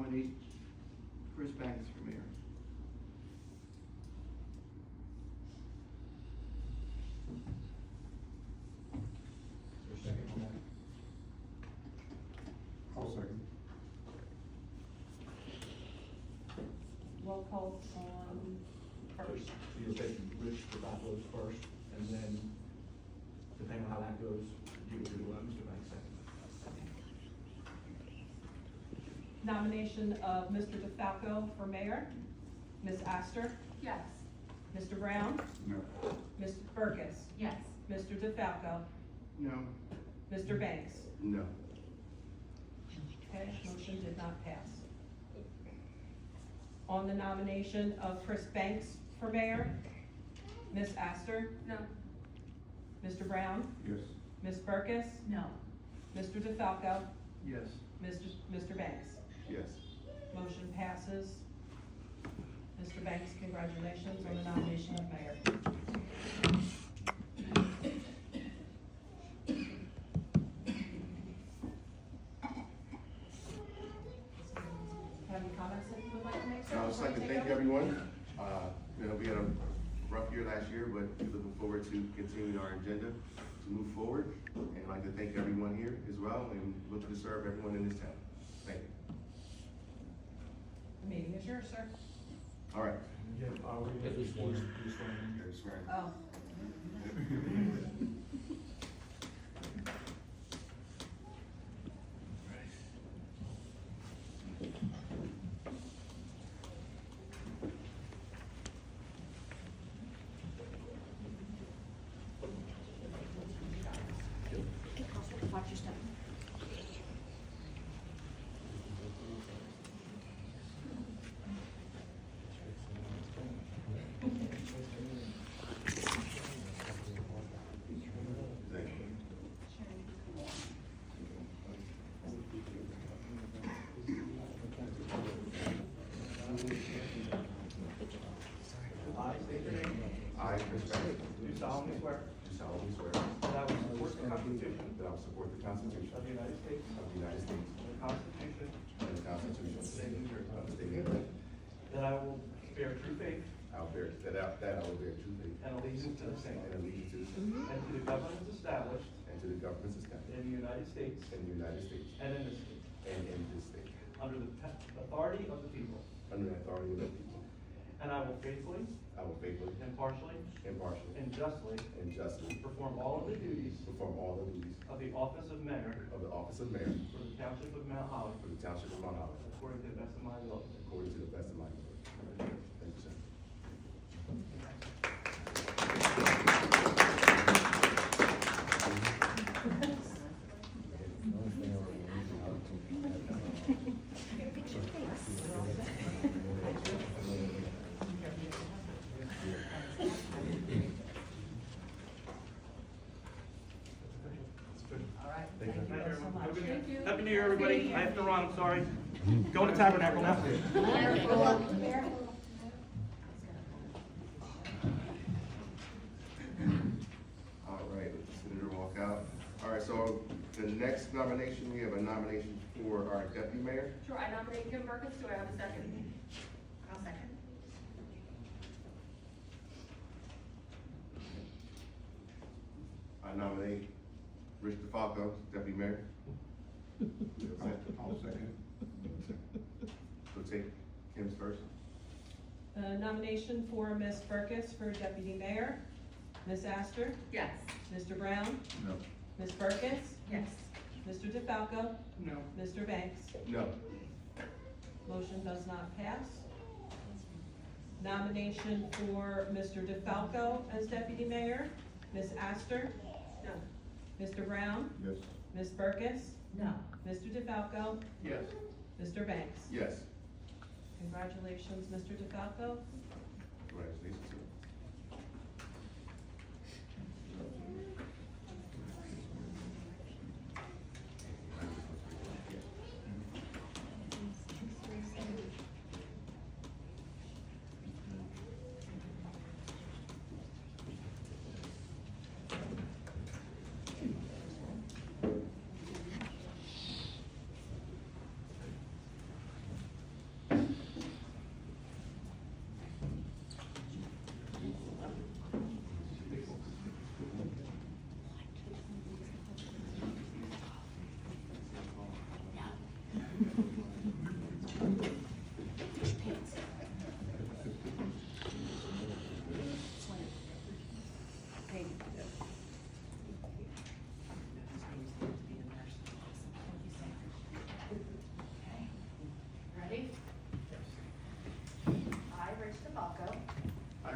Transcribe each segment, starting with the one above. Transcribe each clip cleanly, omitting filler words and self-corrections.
nominate Chris Banks for mayor. Is there a second on that? I'll second. Roll call on first. So you'll take Rich DiFolco first, and then, depending on how that goes, you would do Mr. Banks second. Nomination of Mr. DiFolco for mayor. Ms. Astor? Yes. Mr. Brown? No. Mr. Burkus? Yes. Mr. DiFolco? No. Mr. Banks? No. Okay, motion did not pass. On the nomination of Chris Banks for mayor, Ms. Astor? No. Mr. Brown? Yes. Ms. Burkus? No. Mr. DiFolco? Yes. Mr. Banks? Yes. Motion passes. Mr. Banks, congratulations on the nomination of mayor. Have any comments that you would like to make, sir? I'd just like to thank everyone. We had a rough year last year, but we're looking forward to continuing our agenda to move forward. And I'd like to thank everyone here as well and looking to serve everyone in this town. Thank you. The meeting is yours, sir. All right. Yeah, we at least one. Oh. Watch your step. Thank you. I state your name. I, Chris Banks, Do solemnly swear do solemnly swear that I will support the Constitution that I will support the Constitution of the United States of the United States and the Constitution and the Constitution of the State of New Jersey. of the State of New Jersey. That I will bear true faith I will bear true faith and allegiance to the same and allegiance to the same and to the governments established and to the governments established in the United States in the United States and in this state, and in this state, under the authority of the people. under the authority of the people. And I will faithfully, I will faithfully, impartially, impartially, and justly and justly perform all of the duties perform all the duties of the office of mayor of the office of mayor for the Township of Mount Holly for the Township of Mount Holly, according to the best of my ability. according to the best of my ability. Thank you, sir. All right. Thank you. Thank you so much. Thank you. Happy New Year, everybody. I have to run, I'm sorry. Going to Tabernacle now. All right, Senator walk out. All right, so the next nomination, we have a nomination for our deputy mayor. Sure, I nominate Kim Burkus. Do I have a second? I'll second. I nominate Rich DiFolco, deputy mayor. Do you have a second? I'll second. So take Kim's first. Nomination for Ms. Burkus for deputy mayor. Ms. Astor? Yes. Mr. Brown? No. Ms. Burkus? Yes. Mr. DiFalco? No. Mr. Banks? No. Motion does not pass. Nomination for Mr. DiFalco as deputy mayor. Ms. Astor? No. Mr. Brown? Yes. Ms. Burkus? No. Mr. DiFalco? Yes. Mr. Banks? Yes. Congratulations, Mr. DiFalco. Congratulations, sir.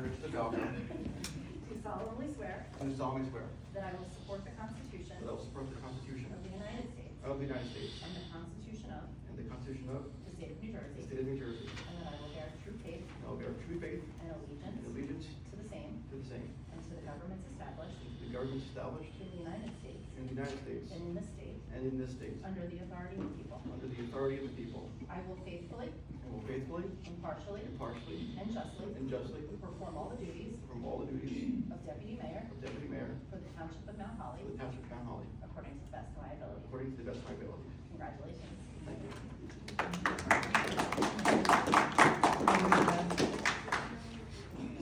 I, Richard DiFolco, do solemnly swear do solemnly swear that I will support the Constitution that I will support the Constitution of the United States of the United States and the Constitution of and the Constitution of the State of New the Jersey, State of New Jersey, and that I will bear true faith and I will bear true faith and and allegiance allegiance to the same to the same, and to the governments established the governments established in the United States in the United States and in this state and in this state, under the authority of the people. under the authority of the people, I will faithfully, and will faithfully, impartially, impartially, and justly and justly perform all the duties perform all the duties of Deputy Mayor of Deputy Mayor for the Township of Mount Holly for the Township of Mount Holly, according to the best of my ability. according to the best of my ability. Congratulations. Thank you.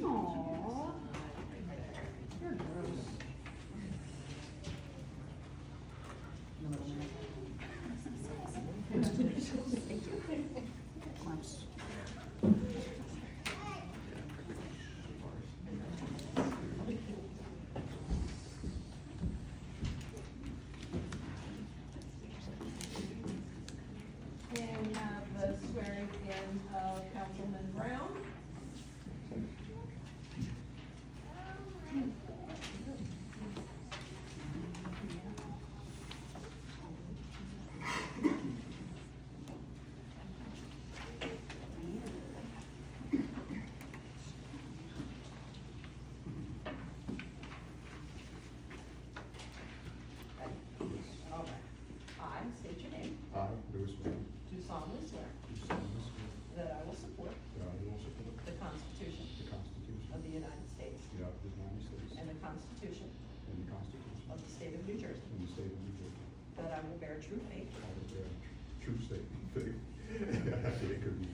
Aww. You're gross. And we have the swearing in of Councilman Brown. All right. I state your name. I, Louis Brown, Do solemnly swear do solemnly swear that I will support that I will support the Constitution the Constitution of the United States of the United States and the Constitution and the Constitution of the State of New Jersey, and the State of New Jersey. that I will bear true faith I will bear true statement, faith, it could be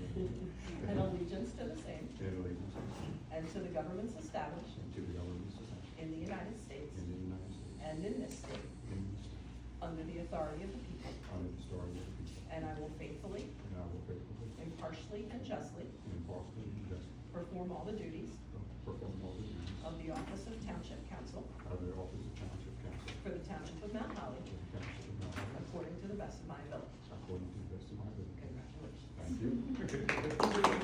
and allegiance to the same and allegiance to the same, and to the governments established and to the governments established in the United States in the United States and in this state and in the state, under the authority of the people, under the authority of the people, and I will faithfully, and I will faithfully, impartially, and justly impartially, and justly perform all the duties perform all the duties of the office of Township Council of the office of Township Council for the Township of Mount Holly, for the Township of Mount Holly, according to the best of my ability. according to the best of my ability. Congratulations. Thank you.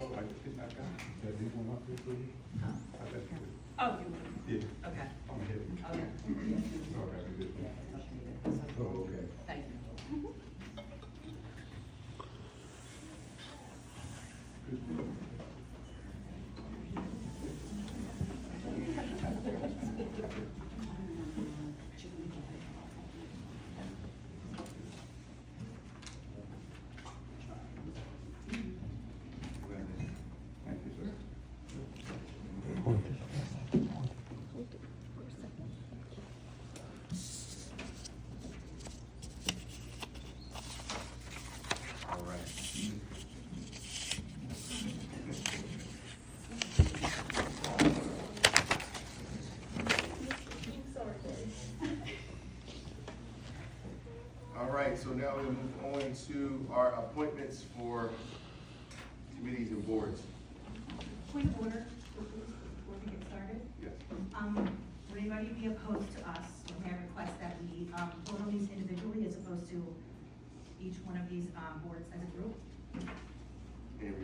Oh, I did not got it. Yeah, leave one up here, please. I bet you did. Oh, you would? Yeah. Okay. I'm here. Okay. Oh, that'd be good. Oh, okay. Thank you. Thank you, sir. All right. All right, so now we'll move on to our appointments for committees and boards. Point of order, before we get started. Yes. Would anybody be opposed to us, or may I request that we, vote on these individually as opposed to each one of these, boards as a group? In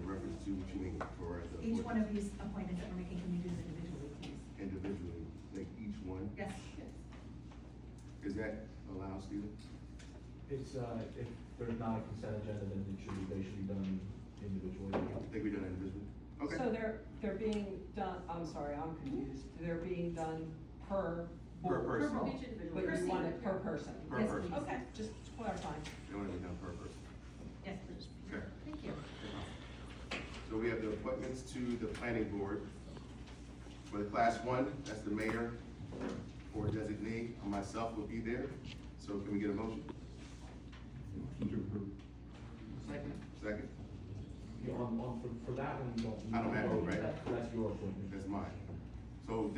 reference to what you mean for the. Each one of these appointments that we're making, can we do this individually, please? Individually, like each one. Yes. Is that allowed, Stephen? It's, if there's not a consent agenda, then they should be done individually. I think we done that individually. Okay. So they're being done, I'm sorry, I'm confused. They're being done per Per board. person. Each individual. But you want it per person? Per Yes, person. please. Okay, just clarifying. They want to be done per person. Yes, please. Okay. Thank you. So we have the appointments to the planning board. For the class one, that's the mayor or designee, and myself will be there. So can we get a motion? Motion to approve. Second. Second? Yeah, for that one, you don't. I don't have to, right? That's your appointment. That's mine. So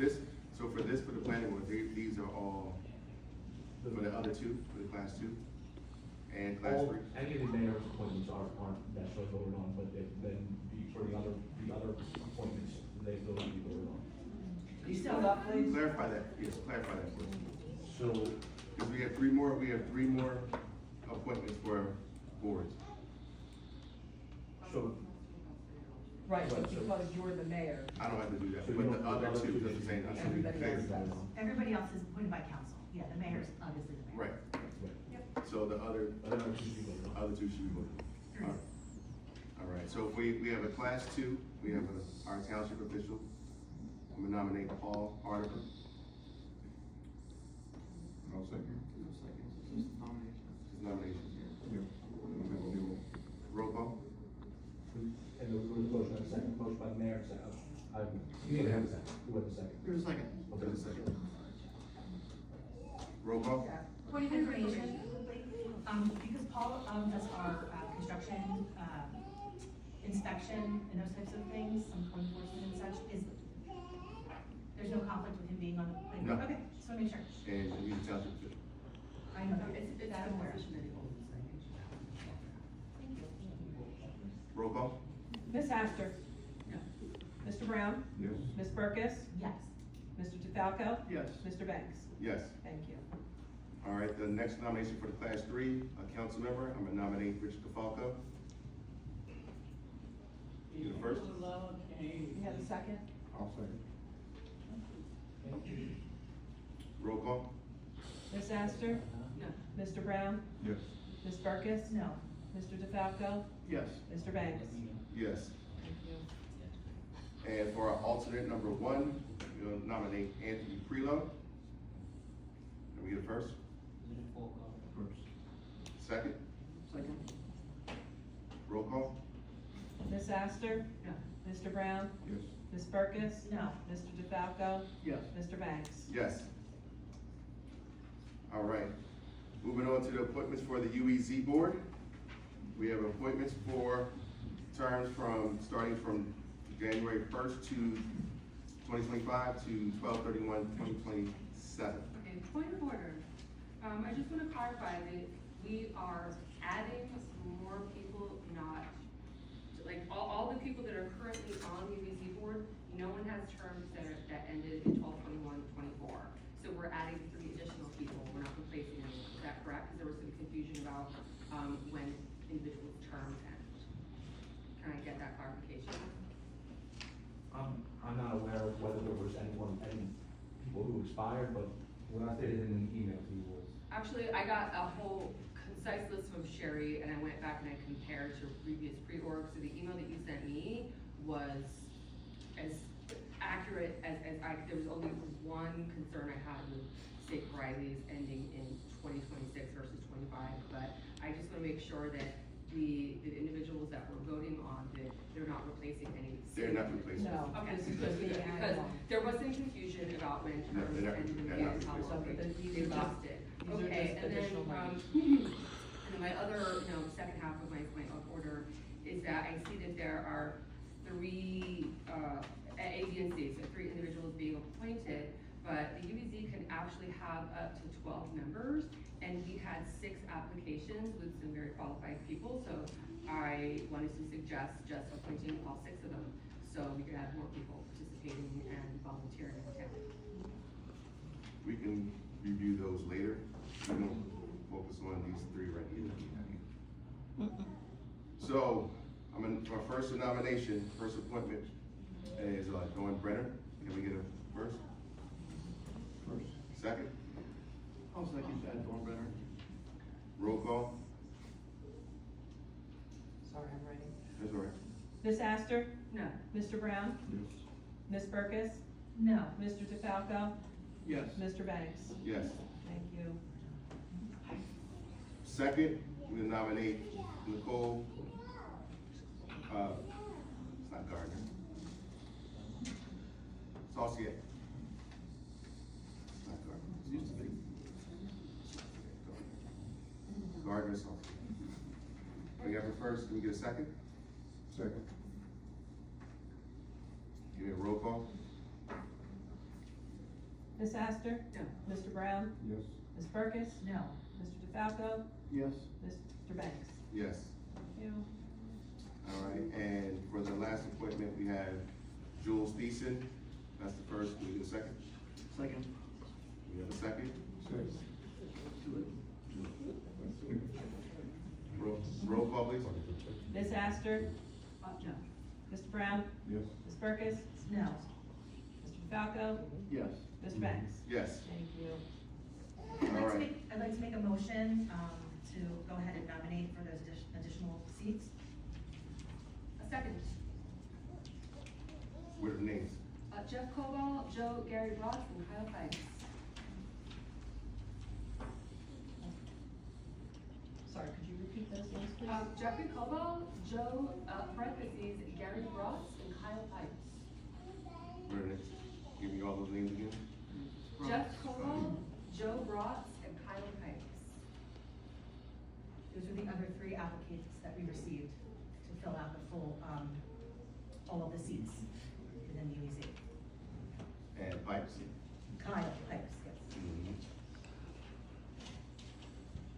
for the planning board, these are all, for the other two, for the class two and class All- three? Any of the mayor's appointments aren't necessarily voted on, but for the other appointments, those will be voted on. Can you stand up, please? Clarify that, yes, clarify that for us. So, Because we have three more appointments for boards. So, Right, but Right, so- because you're the mayor. I don't have to do that, So you but don't- the other the other two, two just saying, I should be Everybody clear. else does. Everybody else is appointed by council, yeah, the mayor's obviously the mayor. Right, Yep. so the other two should be voted. Three. All right, so if we have a class two, we have our township official. I'm gonna nominate Paul Article. I'll second. No seconds, it's just nomination. His nomination. Yeah. Roll call? and there was a motion, a second, motion by the mayor, second. You need to have a second. Who had the second? There's a second. Okay, a second. Roll call? Point of information, because Paul, does our, construction, inspection and those types of things, some code enforcement and such, there's no conflict with him being on the planning board? No. Okay, just wanna make sure. And he's the township official. I know, It's that the I'm aware of. position that he holds. Roll call? Ms. Astor. No. Mr. Brown. Yes. Ms. Burkus. Yes. Mr. DiFalco. Yes. Mr. Banks. Yes. Thank you. All right, the next nomination for the class three, a council member, I'm gonna nominate Richard DiFolco. You the first? You have a second? I'll second. Roll call? Ms. Astor. No. Mr. Brown. Yes. Ms. Burkus. No. Mr. DiFalco. Yes. Mr. Banks. Yes. Thank you. And for our alternate number one, we'll nominate Anthony Prelo. Can we get a first? First. Second? Second. Roll call? Ms. Astor. No. Mr. Brown. Yes. Ms. Burkus. No. Mr. DiFalco. Yes. Mr. Banks. Yes. All right, moving on to the appointments for the UEZ board. We have appointments for terms starting from January 1st to 2025 to 12/31/2027. Okay, point of order. I just wanna clarify that we are adding more people, not, like, all the people that are currently on the UBC board, no one has terms that ended in 12/21/24. So we're adding 3 additional people, we're not replacing anyone, is that correct? Because there was some confusion about, when individuals' terms end. Can I get that clarification? I'm not aware of whether there was any people who expired, but what I stated in the email to you was. Actually, I got a whole concise list from Sherry, and I went back and I compared to previous pre-org, so the email that you sent me was as accurate as there was only one concern I had with state Riley's ending in 2026 versus 25, but I just wanna make sure that the individuals that we're voting on, that they're not replacing any. They're not replacing. No, Okay, this is just being because added on. there was some confusion about when No, terms they're not- ended they're and not how replacing. long So they these are lost just- it. these are Okay, just and then, additional money. and then my other, second half of my point of order is that I see that there are 3, A, B, and C, so 3 individuals being appointed, but the UBZ can actually have up to 12 members, and we had 6 applications with some very qualified people, so I wanted to suggest just appointing all 6 of them, so we could have more people participating and volunteering in the town. We can review those later. We won't focus on these 3 right here. So, our first nomination, first appointment is Dawn Brenner. Can we get a first? First. Second? I'll second that, Dawn Brenner. Roll call? Sorry, I'm writing. That's all right. Ms. Astor. No. Mr. Brown. Yes. Ms. Burkus. No. Mr. DiFalco. Yes. Mr. Banks. Yes. Thank you. Second, we nominate Nicole, it's not Gardner. Saucier. It's not Gardner. It used to be. Gardner Saucier. We have a first, can we get a second? Second. Give me a roll call. Ms. Astor. No. Mr. Brown. Yes. Ms. Burkus. No. Mr. DiFalco. Yes. Mr. Banks. Yes. Thank you. All right, and for the last appointment, we have Jules Thiessen. That's the first, can we get a second? Second. We have a second? Second. Roll call, please. Ms. Astor. Mr. Brown? Yes. Ms. Perkis? No. Mr. DiFalco? Yes. Mr. Banks? Yes. Thank you. All right. I'd like to make a motion, to go ahead and nominate for those additional seats. A second. What are the names? Jeff Cobal, Joe Gary Ross, and Kyle Fikes. Sorry, could you repeat those names, please? Jeffrey Cobal, Joe, parentheses, Gary Ross, and Kyle Fikes. What are the names? Give me all those names again. Jeff Cobal, Joe Ross, and Kyle Fikes. Those are the other three applicants that we received to fill out the full, all of the seats within the UEZ. And Pipes? Kyle Pipes, yes. Mhm.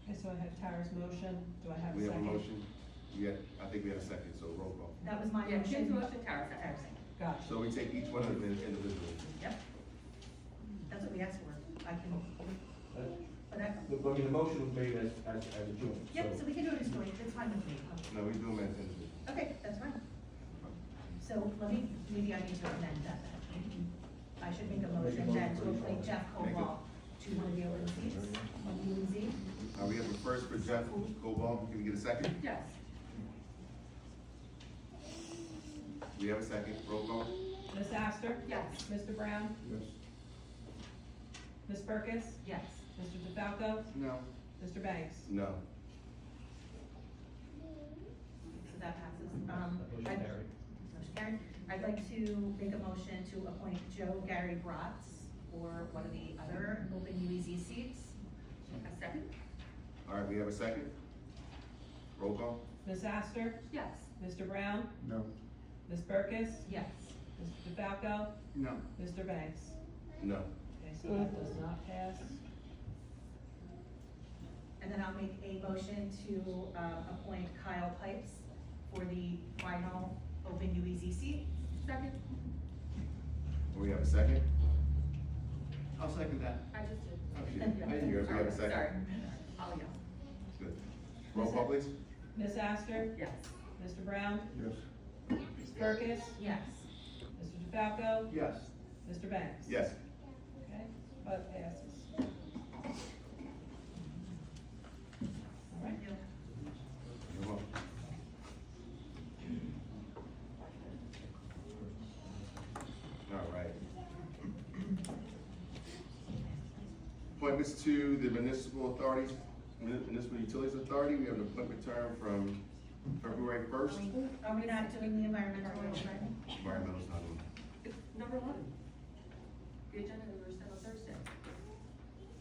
Okay, so I have Tara's motion. Do I have a We have a second? motion. I think we had a second, so roll call. That was my Yeah, motion. Kim's motion, Tara's second. Tara's second. Gotcha. So we take each one of them individually. Yep. That's what we asked for. I can, but I, The motion was made as a joint, yep, so we can do it as joint, it's fine with me. No, we do them as individuals. Okay, that's fine. So let me, maybe I need to amend that. I should make a motion then to appoint Jeff Cobal to one of the open seats on UEZ. We have a first for Jeff Cobal. Can we get a second? Yes. We have a second. Roll call. Ms. Astor? Yes. Mr. Brown? Yes. Ms. Perkis? Yes. Mr. DiFalco? No. Mr. Banks? No. So that passes. motion I'd- carried. Motion carried. I'd like to make a motion to appoint Joe Gary Bratz for one of the other open UEZ seats. A second? All right, we have a second. Roll call. Ms. Astor? Yes. Mr. Brown? No. Ms. Perkis? Yes. Mr. DiFalco? No. Mr. Banks? No. Okay, so that does not pass. And then I'll make a motion to, appoint Kyle Pipes for the final open UEZ seat. Second? We have a second. I'll second that. I just did. Oh, shit. I didn't hear us. We have a second. Sorry. I'll yell. Good. Roll call, please. Ms. Astor? Yes. Mr. Brown? Yes. Ms. Perkis? Yes. Mr. DiFalco? Yes. Mr. Banks? Yes. Okay, but passes. All right. You're welcome. All right. Appointments to the municipal authorities, municipal utilities authority. We have an appointment term from February first. Are we not doing the environmental one? Environmental's not on. It's number 11. The agenda we were set on Thursday.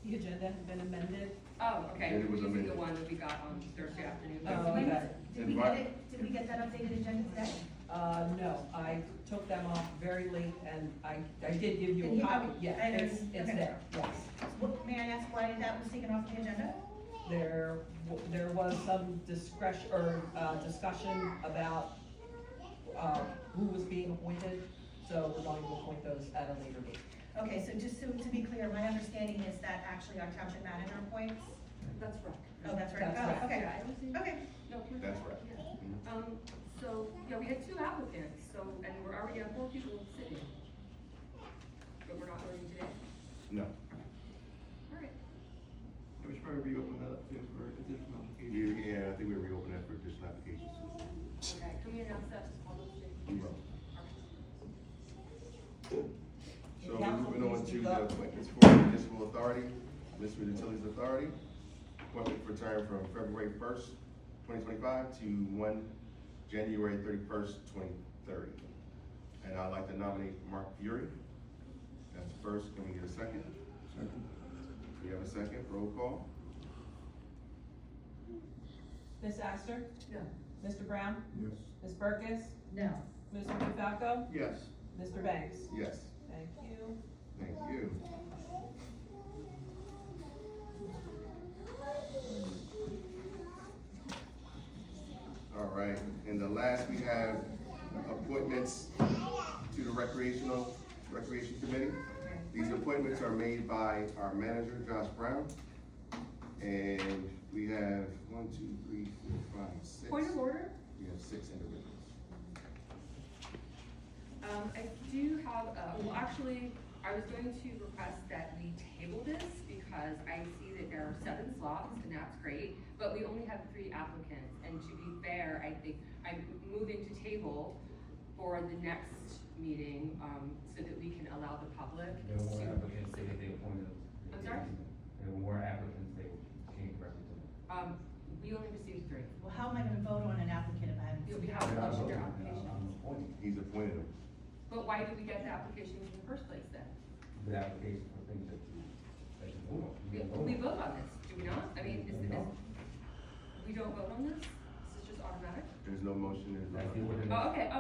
The agenda has been amended. Oh, okay. Agenda was We're using the amended. one that we got on Thursday afternoon. Oh, When- okay. Did we get that updated agenda today? No, I took them off very late and I did give you Did a you- copy. oh, Yeah, I it's okay. there, yes. What, may I ask why that was taken off the agenda? There was some discretion, or, discussion about, who was being appointed, so we're going to appoint those at a later date. Okay, so just to be clear, my understanding is that actually our township manager appoints. That's right. Oh, that's right. That's Oh, right. okay. Yeah, I don't think- Okay. No, we're- That's right. yeah. So, yeah, we had 2 applicants, so, and we're already at 4 people sitting. But we're not voting today. No. All right. I was trying to reopen that up too for additional applications. Yeah, I think we're reopening that for additional applications. Okay, can we announce that to all those We things? will. Okay. So we're Council, moving on please to speak the up. appointments for the municipal authority, municipal utilities authority. Appointment for term from February first, 2025 to 1 January 31st, 2030. And I'd like to nominate Mark Fury. That's first. Can we get a second? Second. We have a second. Roll call. Ms. Astor? No. Mr. Brown? Yes. Ms. Perkis? No. Mr. DiFalco? Yes. Mr. Banks? Yes. Thank you. Thank you. All right, and the last we have appointments to the recreation committee. These appointments are made by our manager, Josh Brown. And we have 1, 2, 3, 4, 5, 6. Point of order? We have 6 individuals. I do have, well, actually, I was going to request that we table this because I see that there are 7 slots and that's great, but we only have 3 applicants. And to be fair, I think I'm moving to table for the next meeting, so that we can allow the public There were more to. applicants, they appointed. I'm sorry? There were more applicants, they came directly to them. We only received 3. Well, how am I gonna vote on an applicant if I haven't? We seen have it? a bunch of their I'm applications. appointing He's appointed him. But why did we get the applications in the first place then? the application for things that you vote on. You don't We vote on. vote on this, do we not? I mean, No. we don't vote on this? This is just automatic? There's no motion, there's That's the no. ordinance. Oh, okay,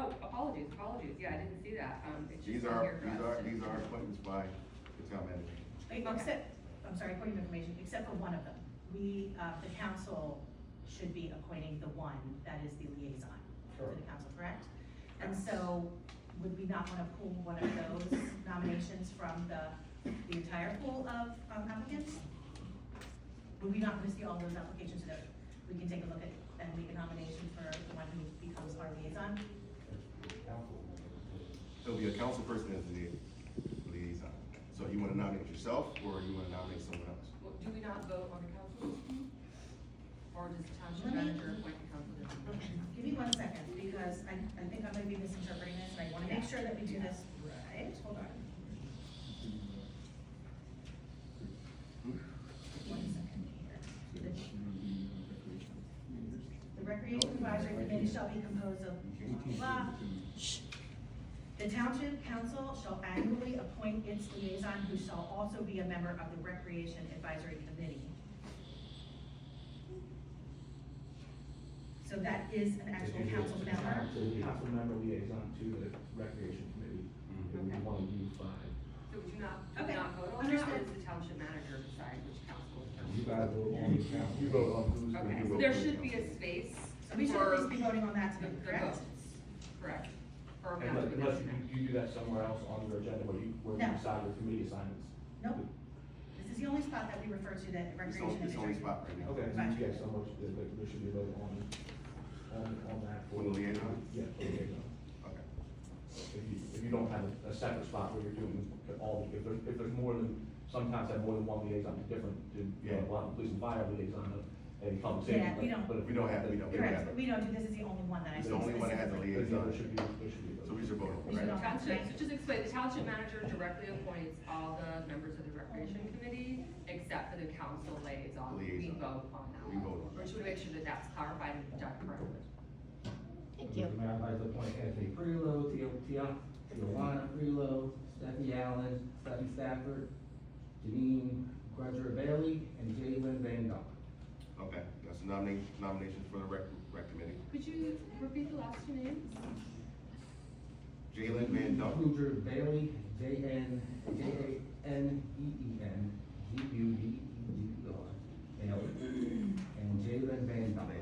apologies, yeah, I didn't see that, it's just These not are, here for us. these are appointments by the town manager. Except, I'm sorry, point of information, except for one of them. We, the council should be appointing the one that is the liaison to Sure. the council, correct? And so, would we not wanna pull one of those nominations from the entire pool of applicants? Would we not wanna see all those applications so that we can take a look at and make a nomination for the one who becomes our liaison? Council. There'll be a council person as the liaison. So you wanna nominate yourself, or you wanna nominate someone else? Well, do we not vote on the council? Or does the township Let me- manager appoint the council? Give me 1 second, because I think I might be misinterpreting this, and I wanna make sure that we do this right. Hold on. 1 second here. The Recreation Advisory Committee shall be composed of blah. The Township Council shall annually appoint its liaison, who shall also be a member of the Recreation Advisory Committee. So that is an actual council member? So the council member liaison to the recreation committee, it would be one of you 5. So would you not, do Okay, you not vote on that, or understood. does the township manager decide which council? You guys vote on the council. You vote on who's going Okay, to so there should be a space So we should at least for be voting on that the tonight, the correct? votes, correct? Or we have to Unless, do unless that. you do that somewhere else on your agenda where you No. decide your committee assignments. Nope. This is the only spot that we refer to that It's recreation. the only spot right now. Okay, so Right. yes, so much, there should be a vote on that. For the liaison? Yeah, for the liaison. Okay. If you don't have a separate spot where you're doing all, if there's more than, sometimes have more than one liaison, it's different, you know, a lot of police and fire liaison, a public safety. Yeah, we don't- but if We don't have- we don't. Correct, but we don't do, this is the only one that I. It's the only one that has a specifically- liaison. There should be. So we should vote on We it, should right? all- Township, so just explain, the township manager directly appoints all the members of the recreation committee, except for the council liaison. We Liaison. vote on that. We vote on We should make sure that that's clarified and done correctly. Thank you. Mayor, I'd like to appoint Anthony Freelow, Tijuana Freelow, Stephanie Allen, Stephanie Stafford, Janine Grudger Bailey, and Jalen Van Dam. Okay, that's the nominations for the rec committee. Could you repeat the last 2 names? Jalen Van Dunk. Grudger Bailey, Janeen, Gudder, Bailey, and Jalen Van Dam. Okay,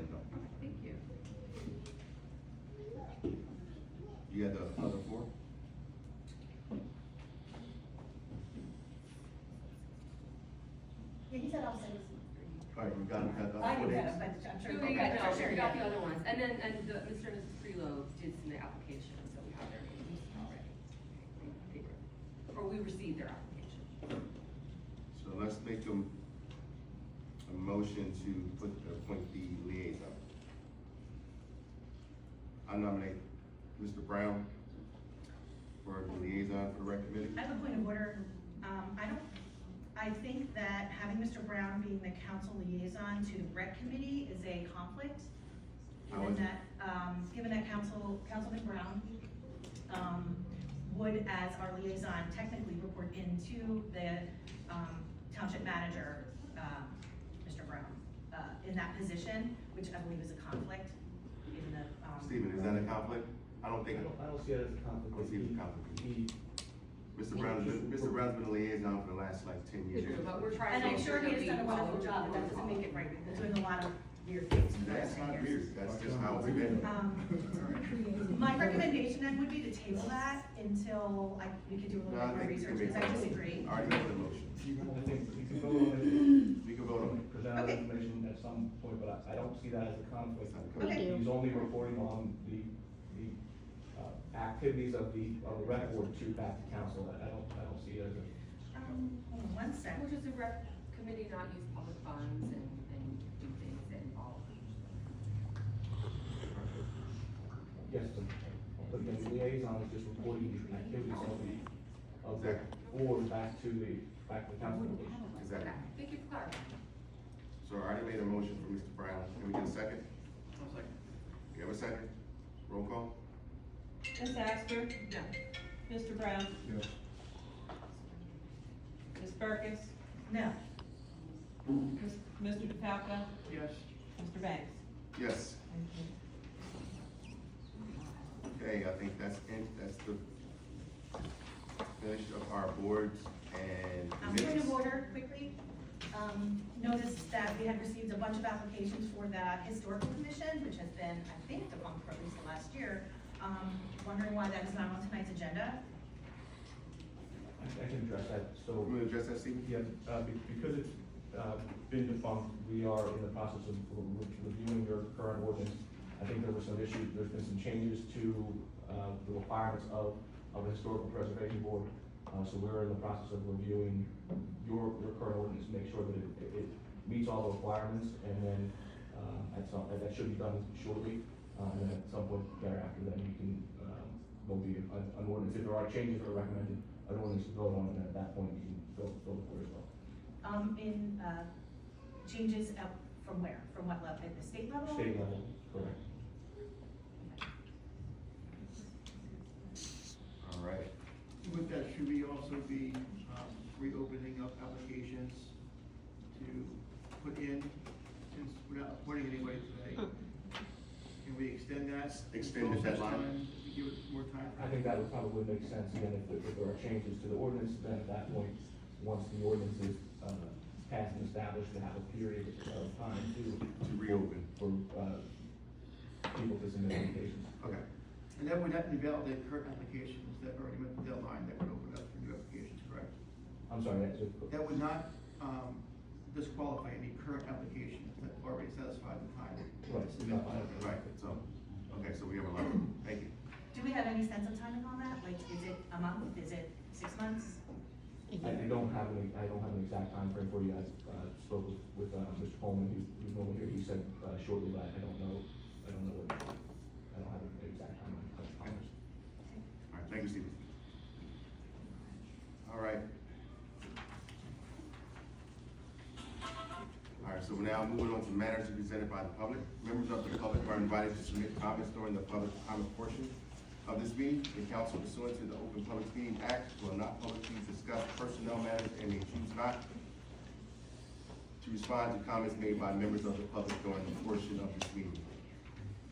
thank you. You got the other 4? Yeah, he said all 6. All right, you got the I other 4 knew names? that, but I'm sure. So we got, I'm no, sure we he got did. the other ones, and then, Mr. and Mrs. Freelow did submit application, so we have their names already. Or we received their application. So let's make a motion to appoint the liaison. I nominate Mr. Brown for the liaison for the rec committee. I have a point of order. I think that having Mr. Brown being the council liaison to the rec committee is a conflict. How is it? Given that Councilman Brown, would, as our liaison, technically report into the, township manager, Mr. Brown, in that position, which I believe is a conflict, given the, Stephen, is that a conflict? I don't think, I don't see it as a conflict. I don't see it as a conflict. He- Mr. Brown's been a liaison for the last like 10 years. But we're trying and to I'm make sure sure he that has we done a wonderful follow job, but that the doesn't make it protocol. right, we're doing a lot of weird things in the That's last 10 not years. weird, that's just how it's been. My recommendation then would be to table that until we could do a No, little I bit more think research, we can because I make- disagree. All right, you have the motion. You can vote on it. We can vote on it. Present our Okay. information at some point, but I don't see that as a conflict. Okay. We do. He's only reporting on the activities of the rec board to back to council. I don't see it as a. Hold on one sec. Which is the rec committee not use public funds and do things that involve. Yes, but the liaison is just reporting the activities of the board back to the council. Exactly. Okay, thank you for clarifying. So I already made a motion for Mr. Brown. Can we get a second? I'll second. You have a second? Roll call? Ms. Axter? No. Mr. Brown? Yes. Ms. Burkus? No. Mr. DiFalco? Yes. Mr. Banks? Yes. Thank you. Okay, I think that's the finish of our boards and Point committees. of order quickly. Noticed that we had received a bunch of applications for the historical commission, which has been, I think, defunct for at least the last year. Wondering why that is not on tonight's agenda. I can address that. So. Want me to address that, Stephen? Yeah, because it's been defunct, we are in the process of reviewing your current ordinance. I think there were some issues, there's been some changes to the requirements of the Historical Preservation Board. So we're in the process of reviewing your current ordinance to make sure that it meets all the requirements, and then that should be done shortly. And then at some point thereafter, then you can, there'll be an ordinance. If there are changes that are recommended, an ordinance to vote on, and at that point, you can go for it as well. Changes from where? From what level? At the state level? State level, correct. All right. With that, should we also be reopening up applications to put in, since we're not appointing anybody today? Can we extend that? Extend the deadline? To give it more time? I think that would probably make sense, again, if there are changes to the ordinance, then at that point, once the ordinance is passed and established, to have a period of time to reopen. for people to submit applications. Okay. And that would not invalidate current applications that already met the deadline, that would open up for new applications, correct? I'm sorry, that's That would not disqualify any current applications that already satisfied the time. Right. Right, so, okay, so we have a lot. Thank you. Do we have any sense of timing on that? Like, is it a month? Is it 6 months? I don't have an exact time frame for you. I spoke with Mr. Coleman, who's normally here. He said shortly, but I don't know I don't have an exact time. All right, thank you, Stephen. All right. All right, so we're now moving on to matters presented by the public. Members of the public are invited to submit comments during the public comment portion of this meeting. The council pursuant to the Open Public Meeting Act will not publicly discuss personnel matters and may choose not to respond to comments made by members of the public during the portion of this meeting.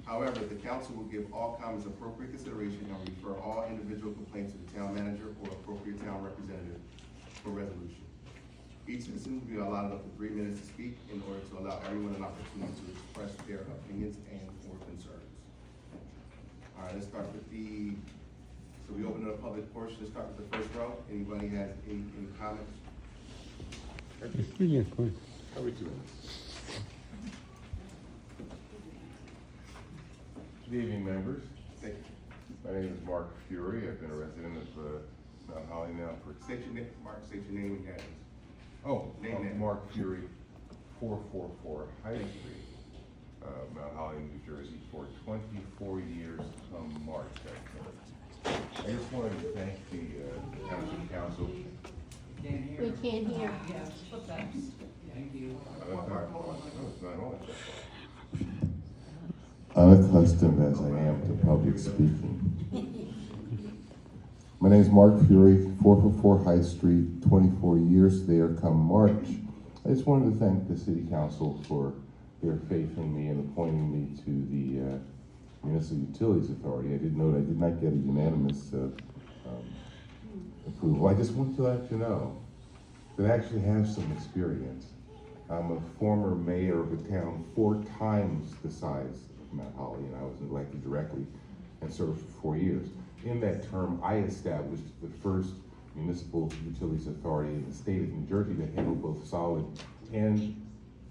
However, the council will give all comments appropriate consideration and refer all individual complaints to the town manager or appropriate town representative for resolution. Each citizen will be allotted up to 3 minutes to speak in order to allow everyone an opportunity to express their opinions and or concerns. All right, let's start with so we open up the public portion. Let's start with the first row. Anybody has any comments? Yeah, go ahead. How are we doing? Good evening, members. Thank you. My name is Mark Fury. I've been a resident of Mount Holly now for, State your name, Mark, state your name and address. I'm Mark Fury, 444 High Street, Mount Holly, New Jersey, for 24 years come March, actually. I just wanted to thank the Township Council. We can't hear. Yeah, flip that. Thank you. It's not on. Unaccustomed as I am to public speaking. My name is Mark Fury, 444 High Street, 24 years there come March. I just wanted to thank the City Council for their faith in me and appointing me to the Municipal Utilities Authority. I did note I did not get a unanimous approval. I just want to let you know that I actually have some experience. I'm a former mayor of a town 4 times the size of Mount Holly, and I was elected directly and served for 4 years. In that term, I established the first municipal utilities authority in the state of New Jersey that handled both solid and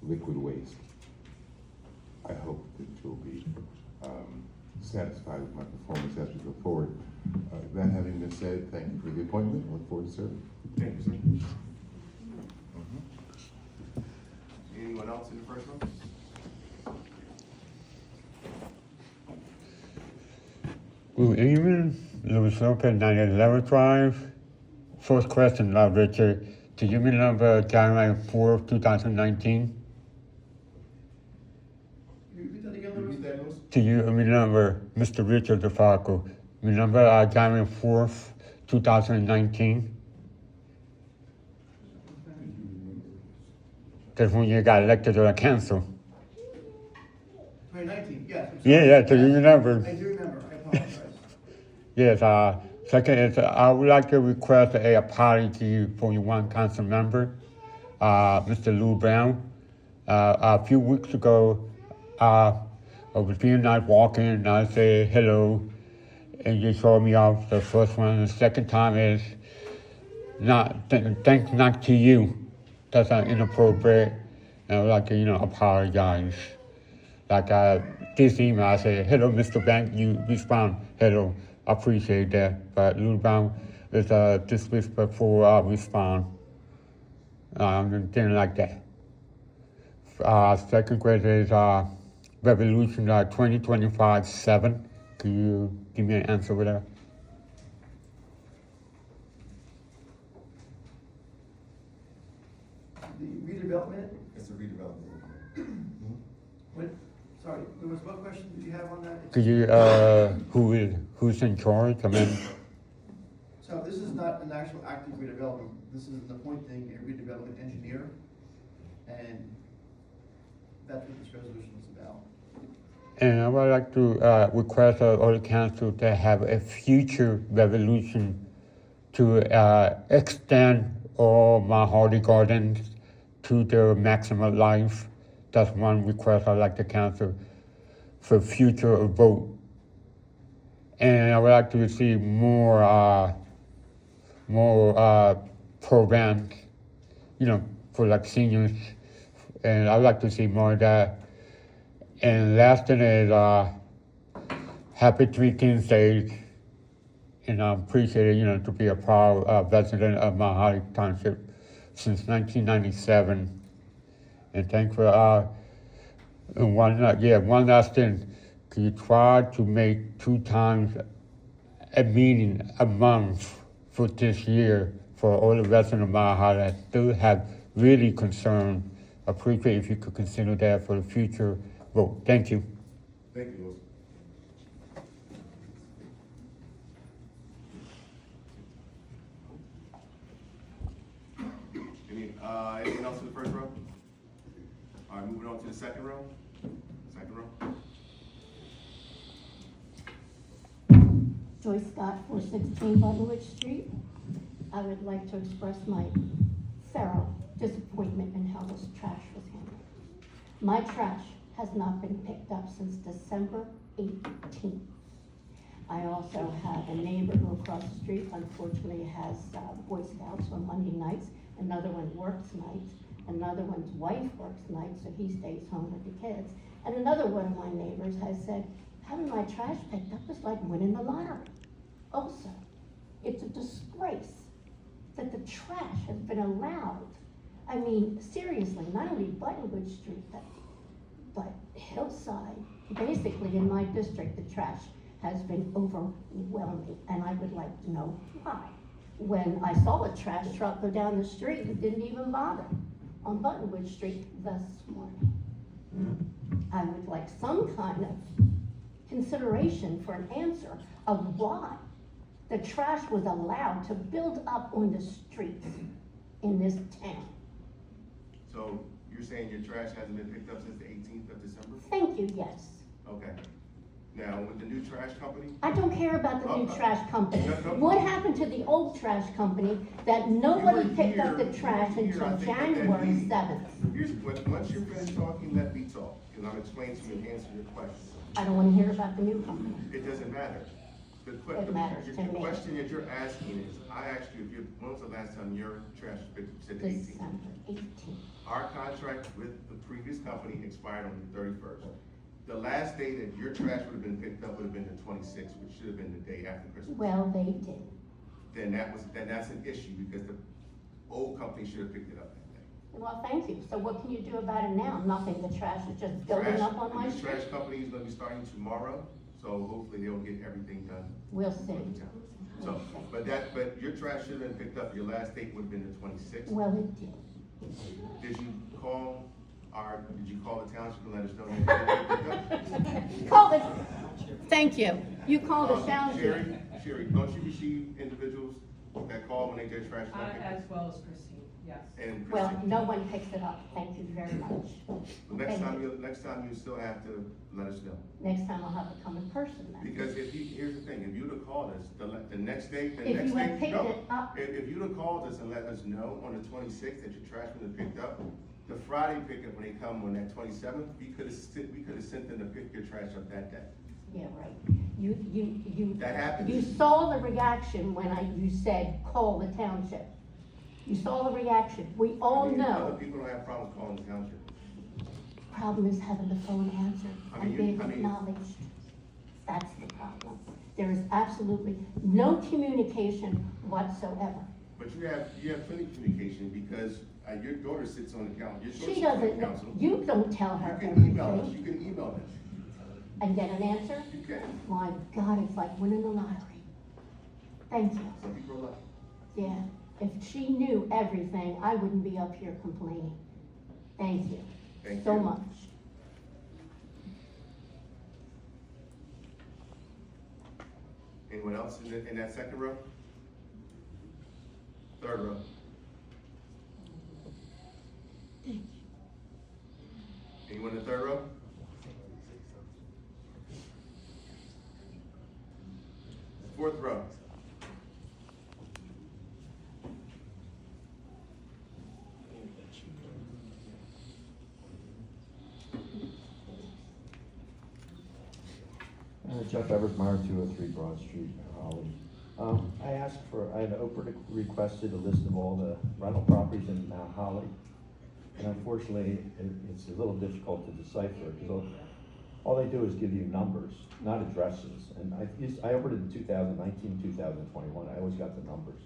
liquid waste. I hope that you'll be satisfied with my performance as we go forward. That having been said, thank you for the appointment. I look forward to serving. Thank you, sir. Anyone else in the first row? Good evening, Louis Lopez, 911 Drive. First question, Richard. Do you remember January 4th, 2019? Can you repeat that again, Louis? Repeat that, Louis. Do you remember Mr. Richard DiFolco? Remember January 4th, 2019? That's when you got elected to the council. 2019, yes. I'm Yeah, sorry. yeah, do you remember? I do remember, I apologize. Yes, second is, I would like to request a apology for your one council member, Mr. Lou Brown. A few weeks ago, I was being out walking and I said hello, and you saw me off the first one. The second time is thanks not to you. That's inappropriate, and I would like to, apologize. Like this email, I said, hello, Mr. Bank, you respond, hello. I appreciate that, but Lou Brown is disrespectful response. Things like that. Second question is Revolution 2025-7. Can you give me an answer with that? The redevelopment, It's a redevelopment. what, sorry, Louis, what question did you have on that? Could you, who's in charge? I mean, So this is not an actual active redevelopment, this is appointing a redevelopment engineer, and that's what this resolution is about. and I would like to request all the council to have a future resolution to extend all my Hardy Gardens to their maximum life. That's one request I'd like the council for future vote. And I would like to see more programs, for like seniors. And I'd like to see more of that. And last thing is happy 3 Kings Days. And I appreciate it, to be a proud resident of Mount Holly Township since 1997. And thanks for one last thing. Can you try to make 2 times a meeting a month for this year for all the residents of Mount Holly that still have really concern? I appreciate if you could consider that for the future vote. Thank you. Thank you, Louis. Anything else in the first row? All right, moving on to the second row. Second row. Joyce Scott, 416 Buttonwood Street. I would like to express my thorough disappointment in how this trash was handled. My trash has not been picked up since December 18th. I also have a neighbor who across the street unfortunately has Boy Scouts on Monday nights. Another one works nights. Another one's wife works nights, so he stays home with the kids. And another one of my neighbors has said, having my trash picked up is like winning the lottery. Also, it's a disgrace that the trash has been allowed. I mean, seriously, not only Buttonwood Street, but Hillside, basically in my district, the trash has been overwhelming, and I would like to know why. When I saw a trash truck go down the street, it didn't even bother on Buttonwood Street this morning. I would like some kind of consideration for an answer of why the trash was allowed to build up on the streets in this town. So you're saying your trash hasn't been picked up since the 18th of December? Thank you, yes. Okay. Now, with the new trash company, I don't care about the new trash company. No. What happened to the old trash company that nobody You were picked up here- the trash you were here, I until think, at that January meeting. 7th? once you're finished talking, let me talk, and I'm explaining to you and answer your question. I don't wanna hear about the new company. It doesn't matter. It matters to The me. question that you're asking is, I asked you, when was the last time your trash was picked up? You said the 18th. December 18th. Our contract with the previous company expired on the 31st. the last day that your trash would have been picked up would have been the 26th, which should have been the day after Christmas. Well, they did. Then that's an issue, because the old company should have picked it up that day. Well, thank you. So what can you do about it now? Nothing. The trash is just building Trash- up on my The street. trash company is gonna be starting tomorrow, so hopefully they'll get everything done. We'll see. for the town. So, but your trash should have been picked up, your last date would have been the 26th. Well, it did. Did you call the township and let us know that it didn't get picked up? Call it, thank you. You called the township. Sherry, don't you receive individuals that call when they get trash not picked up? As well as Christine, yes. And Well, Christian, no one picks it up. Thank you very much. next Thank you. time you still have to let us know. Next time I'll have to come in person then. Because here's the thing, if you'd have called us, the next day, If you had picked no. it up- If you'd have called us and let us know on the 26th that your trash was picked up, the Friday pickup, when they come on that 27th, we could have sent them to pick your trash up that day. Yeah, right. You That happens. You saw the reaction when you said, call the township. You saw the reaction. We all I mean, know. Other people don't have problems calling the township. Problem is having the phone answered and being I mean- acknowledged. That's the problem. There is absolutely no communication whatsoever. But you have plenty of communication, because your daughter sits on the council. She doesn't, you don't tell her You can email us, everything you can email us. and get an answer. You can. My God, it's like winning the lottery. Thank you. Some people are lucky. Yeah, if she knew everything, I wouldn't be up here complaining. Thank you Thank so you. much. Anyone else in that second row? Third row? Anyone in the third row? Fourth row? Jeff Eversmeyer, 203 Broad Street, Holly. I had requested a list of all the rental properties in Mount Holly. And unfortunately, it's a little difficult to decipher, because all they do is give you numbers, not addresses. And I ordered in 2019, 2021, I always got the numbers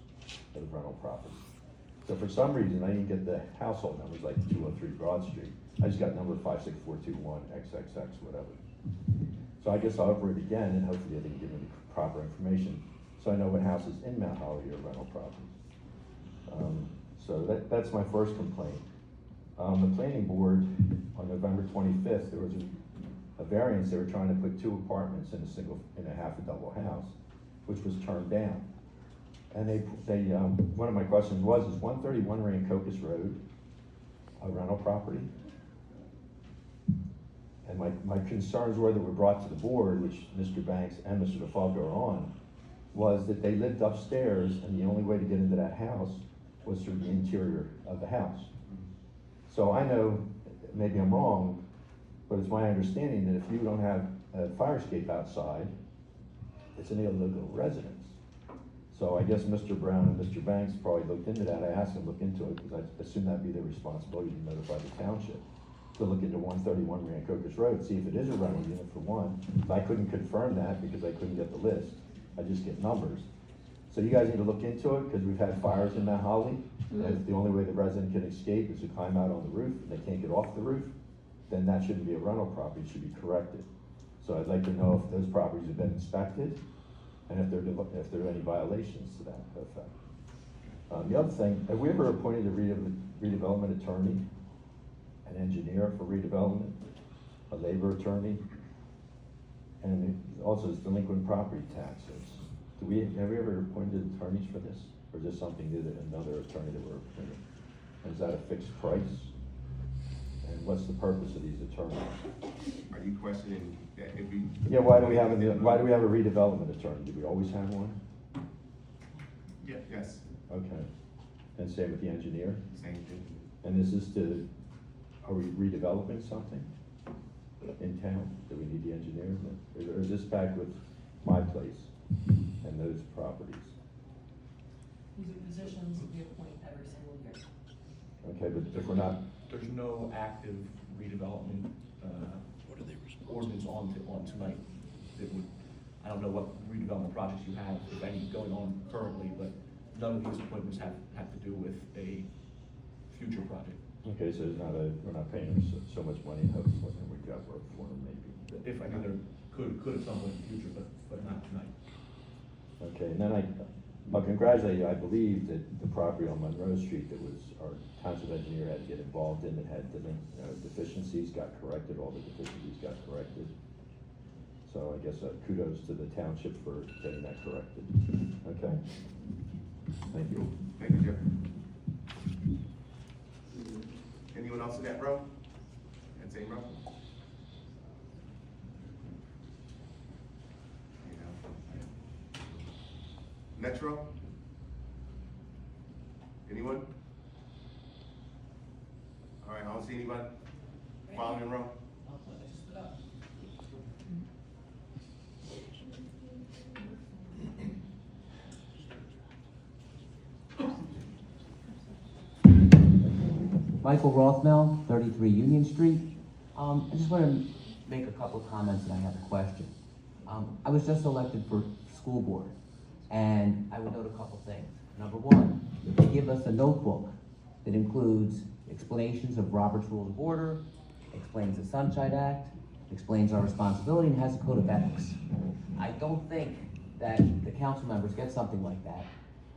for the rental properties. So for some reason, I didn't get the household numbers like 203 Broad Street. I just got number 56421, XXX, whatever. So I guess I'll offer it again, and hopefully they can give me the proper information, so I know what houses in Mount Holly are rental properties. So that's my first complaint. The planning board, on November 25th, there was a variance. They were trying to put 2 apartments in a half a double house, which was turned down. And one of my questions is 131 Rancocas Road a rental property? And my concerns that were brought to the board, which Mr. Banks and Mr. DiFolco are on, was that they lived upstairs, and the only way to get into that house was through the interior of the house. So I know, maybe I'm wrong, but it's my understanding that if you don't have a fire escape outside, it's an illegal residence. So I guess Mr. Brown and Mr. Banks probably looked into that. I asked them to look into it, because I assume that'd be their responsibility to notify the township, to look into 131 Rancocas Road, see if it is a rental unit for one. I couldn't confirm that because I couldn't get the list. I just get numbers. So you guys need to look into it, because we've had fires in Mount Holly. And if the only way the resident can escape is to climb out on the roof, and they can't get off the roof, then that shouldn't be a rental property, it should be corrected. So I'd like to know if those properties have been inspected, and if there are any violations to that effect. The other thing, have we ever appointed a redevelopment attorney, an engineer for redevelopment, a labor attorney, and also it's delinquent property taxes? Have we ever appointed attorneys for this, or is this something that another attorney that we're appointing? And is that a fixed price? And what's the purpose of these attorneys? Are you questioning that if we? Yeah, why do we have a redevelopment attorney? Did we always have one? Yeah. Yes, Okay. And same with the engineer? same thing. And are we redeveloping something in town? Do we need the engineer? Or is this back with my place and those properties? These are positions we appoint every single year. Okay, but if we're not, There's no active redevelopment, ordinance on tonight that would, I don't know what redevelopment projects you have, if any, going on currently, but none of these appointments have to do with a future project. Okay, so it's not we're not paying them so much money and hoping what we got work for them maybe. If I knew there could at some point in the future, but not tonight. Okay, and then I'll congratulate you. I believe that the property on Monroe Street that was, our township engineer had to get involved in, that had deficiencies, got corrected, all the deficiencies got corrected. So I guess kudos to the township for getting that corrected. Okay? Thank you. Thank you, Jeff. Anyone else in that row? That same row? Next row? Anyone? All right, I don't see anybody. Following row? Michael Rothmel, 33 Union Street. I just want to make a couple of comments and I have a question. I was just elected for school board and I would note a couple things. Number one, they give us a notebook that includes explanations of Robert's Rules of Order, explains the Sunshine Act, explains our responsibility, and has a code of ethics. I don't think that the council members get something like that,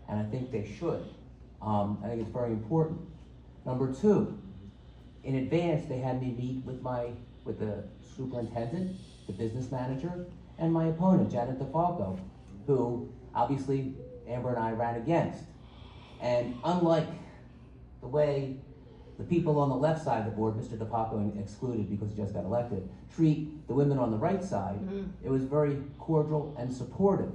and I think they should. I think it's very important. Number two, in advance, they had me meet with the superintendent, the business manager, and my opponent, Janet DiFolco, who obviously Amber and I ran against. And unlike the way the people on the left side of the board, Mr. DiFolco excluded because he just got elected, treat the women on the right side, it was very cordial and supportive.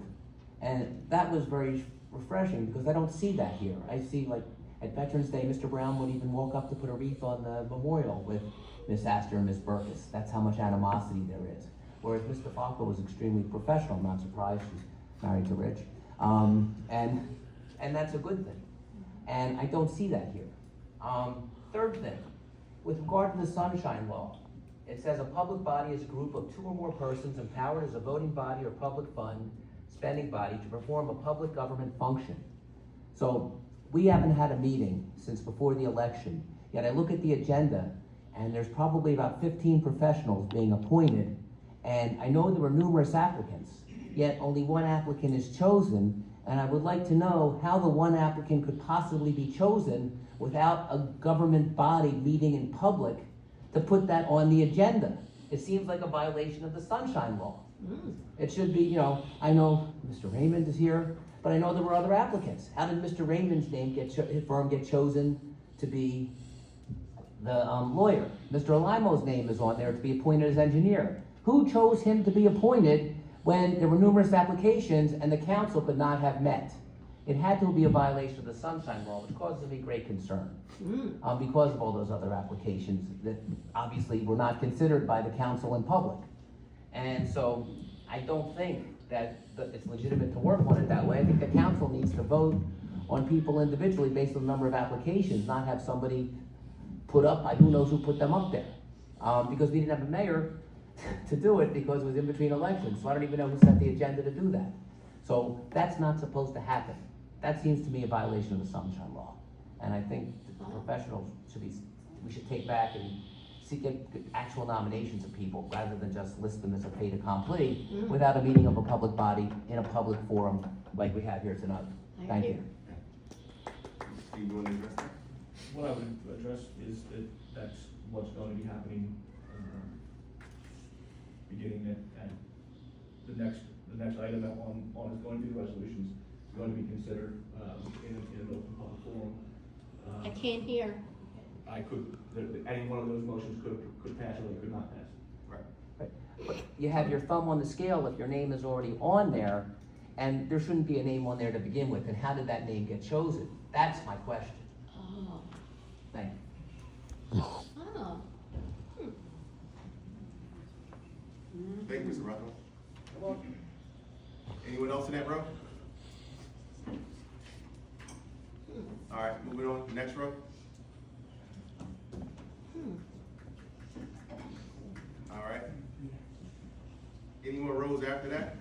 And that was very refreshing because I don't see that here. I see, like, at Veterans Day, Mr. Brown would even walk up to put a wreath on the memorial with Miss Astor and Miss Burkus. That's how much animosity there is. Whereas Mr. DiFolco was extremely professional. I'm not surprised, she's married to Rich. And that's a good thing. And I don't see that here. Third thing, with regard to the Sunshine Law, it says a public body is a group of 2 or more persons empowered as a voting body or public fund spending body to perform a public government function. So we haven't had a meeting since before the election, yet I look at the agenda and there's probably about 15 professionals being appointed, and I know there were numerous applicants, yet only one applicant is chosen, and I would like to know how the one applicant could possibly be chosen without a government body meeting in public to put that on the agenda. It seems like a violation of the Sunshine Law. It should be, I know Mr. Raymond is here, but I know there were other applicants. How did Mr. Raymond's name his firm get chosen to be the lawyer? Mr. Alimo's name is on there to be appointed as engineer. Who chose him to be appointed when there were numerous applications and the council could not have met? It had to be a violation of the Sunshine Law, which causes me great concern because of all those other applications that obviously were not considered by the council in public. And so I don't think that it's legitimate to work on it that way. I think the council needs to vote on people individually based on the number of applications, not have somebody put up, who knows who put them up there. Because we didn't have a mayor to do it because it was in between elections. So I don't even know who set the agenda to do that. So that's not supposed to happen. That seems to me a violation of the Sunshine Law. And I think the professionals we should take back and seek actual nominations of people rather than just list them as a fait accompli without a meeting of a public body in a public forum like we have here tonight. Thank you. Steve, you want to address that? What I would address is that that's what's going to be happening, beginning at the next item on is going to be the resolutions, going to be considered in an open public forum. I can't hear. Any one of those motions could pass or they could not pass. Right. But you have your thumb on the scale if your name is already on there, and there shouldn't be a name on there to begin with, and how did that name get chosen? That's my question. Oh. Thank you. Oh. Thank you, Mr. Rocco. Anyone else in that row? All right, moving on, next row. All right, after that?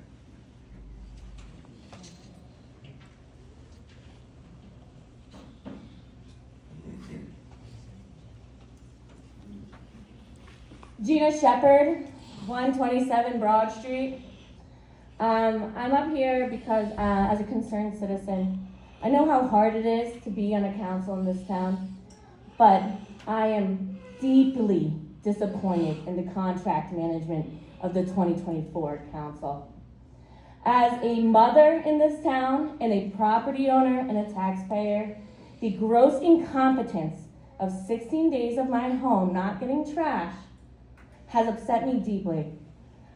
Gina Shepherd, 127 Broad Street. I'm up here because as a concerned citizen, I know how hard it is to be on a council in this town, but I am deeply disappointed in the contract management of the 2024 council. As a mother in this town and a property owner and a taxpayer, the gross incompetence of 16 days of my home not getting trashed has upset me deeply.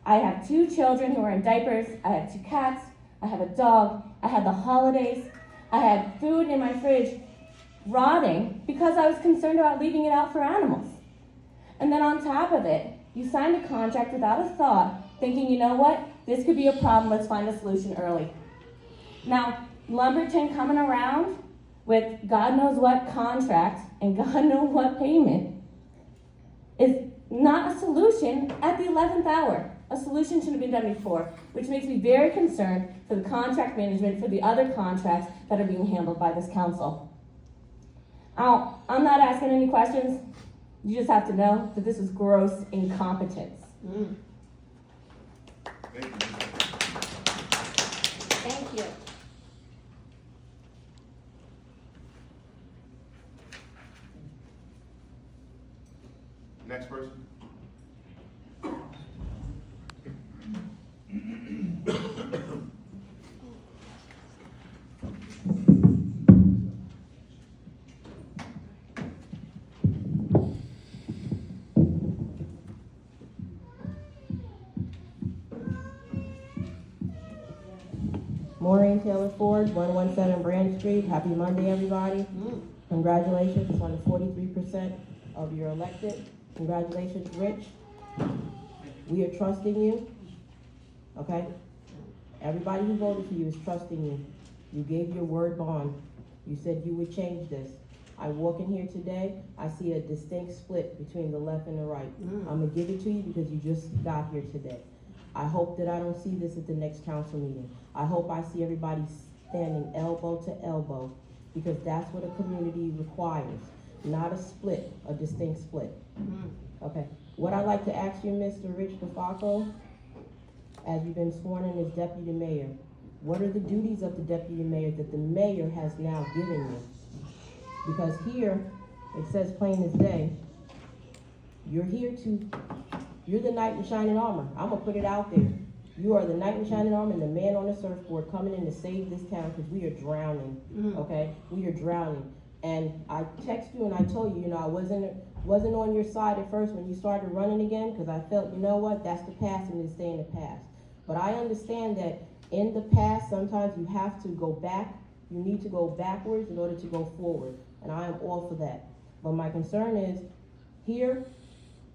I have 2 children who are in diapers, I have 2 cats, I have a dog, I had the holidays, I had food in my fridge rotting because I was concerned about leaving it out for animals. And then on top of it, you signed a contract without a thought, thinking, you know what, this could be a problem, let's find a solution early. Now, Lumberton coming around with God knows what contract and God knows what payment is not a solution at the 11th hour. A solution should have been done before, which makes me very concerned for the contract management for the other contracts that are being handled by this council. Now, I'm not asking any questions. You just have to know that this is gross incompetence. Thank you. Thank you. Next person. Maureen Taylor Ford, 117 Brand Street. Happy Monday, everybody. Congratulations on the 43% of your elected. Congratulations, Rich. We are trusting you, okay? Everybody who voted for you is trusting you. You gave your word bond. You said you would change this. I walk in here today, I see a distinct split between the left and the right. I'm gonna give it to you because you just got here today. I hope that I don't see this at the next council meeting. I hope I see everybody standing elbow to elbow because that's what a community requires, not a split, a distinct split. Okay, what I'd like to ask you, Mr. Rich DiFolco, as you've been sworn in as deputy mayor, what are the duties of the deputy mayor that the mayor has now given you? Because here, it says plain as day, you're the knight in shining armor. I'm gonna put it out there. You are the knight in shining armor and the man on the surfboard coming in to save this town because we are drowning, okay? We are drowning. And I text you and I told you, I wasn't on your side at first when you started running again because I felt, you know what, that's the past and it's stay in the past. But I understand that in the past, sometimes you have to go back. You need to go backwards in order to go forward. And I am all for that. But my concern is here,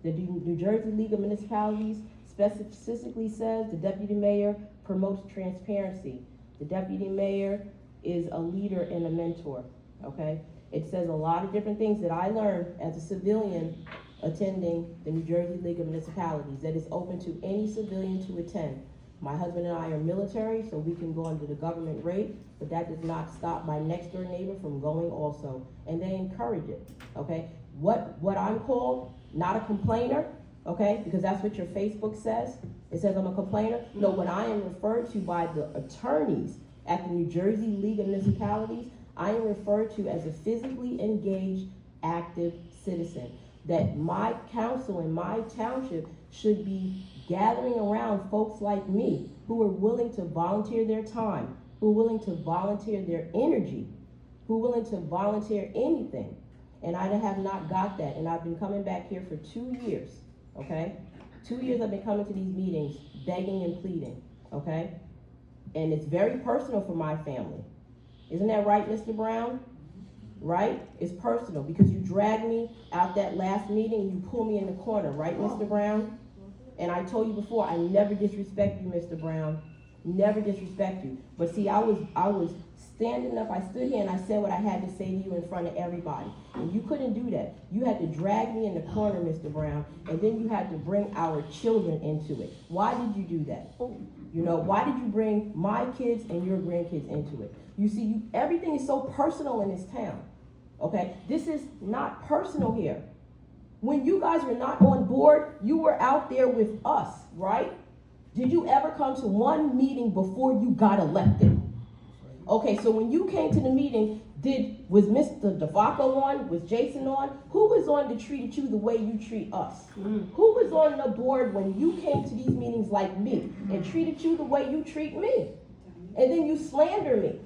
the New Jersey League of Municipalities specifically says the deputy mayor promotes transparency. The deputy mayor is a leader and a mentor, okay? It says a lot of different things that I learned as a civilian attending the New Jersey League of Municipalities, that is open to any civilian to attend. My husband and I are military, so we can go under the government rate, but that does not stop my next door neighbor from going also. And they encourage it, okay? What I'm called, not a complainer, okay? Because that's what your Facebook says. It says I'm a complainer. No, what I am referred to by the attorneys at the New Jersey League of Municipalities, I am referred to as a physically engaged, active citizen. That my council and my township should be gathering around folks like me who are willing to volunteer their time, who are willing to volunteer their energy, who are willing to volunteer anything. And I have not got that. And I've been coming back here for 2 years, okay? 2 years I've been coming to these meetings, begging and pleading, okay? And it's very personal for my family. Isn't that right, Mr. Brown? Right? It's personal because you dragged me out that last meeting, you pulled me in the corner, right, Mr. Brown? And I told you before, I never disrespect you, Mr. Brown. Never disrespect you. But see, I was standing up, I stood here and I said what I had to say to you in front of everybody. And you couldn't do that. You had to drag me in the corner, Mr. Brown, and then you had to bring our children into it. Why did you do that? You know, why did you bring my kids and your grandkids into it? You see, everything is so personal in this town, okay? This is not personal here. When you guys were not on board, you were out there with us, right? Did you ever come to one meeting before you got elected? Okay, so when you came to the meeting, was Mr. DiFolco on? Was Jason on? Who was on that treated you the way you treat us? Who was on the board when you came to these meetings like me and treated you the way you treat me? And then you slander me.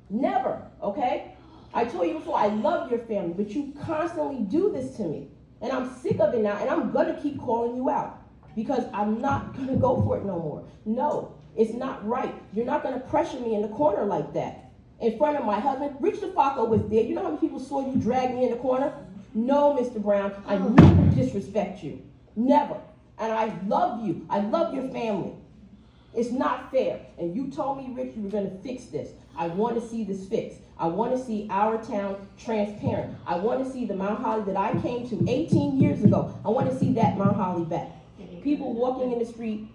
Never, okay? I told you before, I love your family, but you constantly do this to me. And I'm sick of it now, and I'm gonna keep calling you out because I'm not gonna go for it no more. No, it's not right. You're not gonna pressure me in the corner like that. In front of my husband, Richard DiFolco was there. You know how many people saw you drag me in the corner? No, Mr. Brown, I never disrespect you. Never. And I love you. I love your family. It's not fair. And you told me, Rich, you were gonna fix this. I wanna see this fixed. I wanna see our town transparent. I wanna see the Mount Holly that I came to 18 years ago. I wanna see that Mount Holly back. People walking in the street,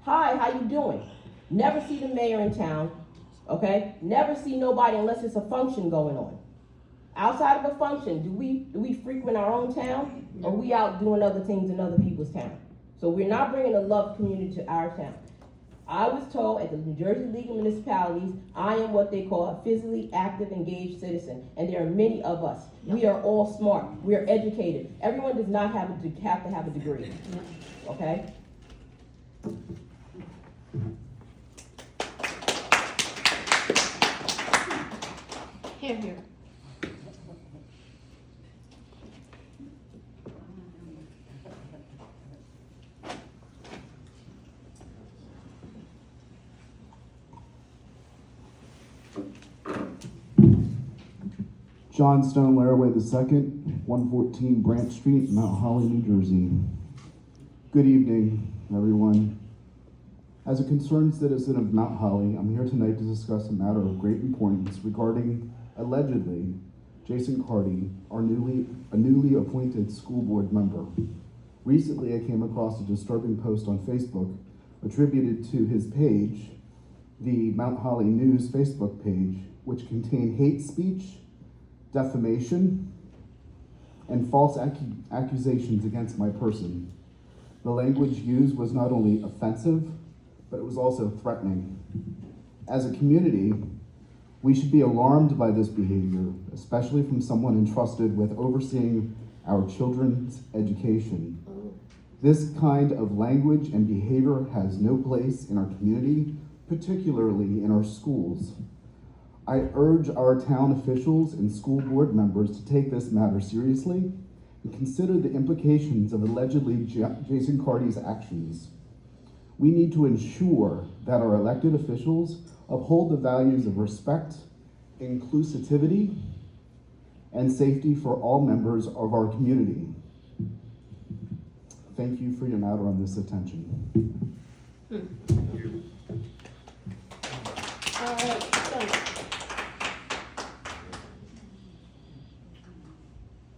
hi, how you doing? Never see the mayor in town, okay? Never see nobody unless it's a function going on. Outside of a function, do we frequent our own town? Or are we out doing other things in other people's town? So we're not bringing a love community to our town. I was told at the New Jersey League of Municipalities, I am what they call a physically active, engaged citizen, and there are many of us. We are all smart. We are educated. Everyone does not have to have a degree, okay? Here. John Stone Laraway II, 114 Branch Street, Mount Holly, New Jersey. Good evening, everyone. As a concerned citizen of Mount Holly, I'm here tonight to discuss a matter of great importance regarding, allegedly, Jason Carty, a newly appointed school board member. Recently, I came across a disturbing post on Facebook attributed to his page, the Mount Holly News Facebook page, which contained hate speech, defamation, and false accusations against my person. The language used was not only offensive, but it was also threatening. As a community, we should be alarmed by this behavior, especially from someone entrusted with overseeing our children's education. This kind of language and behavior has no place in our community, particularly in our schools. I urge our town officials and school board members to take this matter seriously and consider the implications of allegedly Jason Carty's actions. We need to ensure that our elected officials uphold the values of respect, inclusivity, and safety for all members of our community. Thank you for your matter on this attention.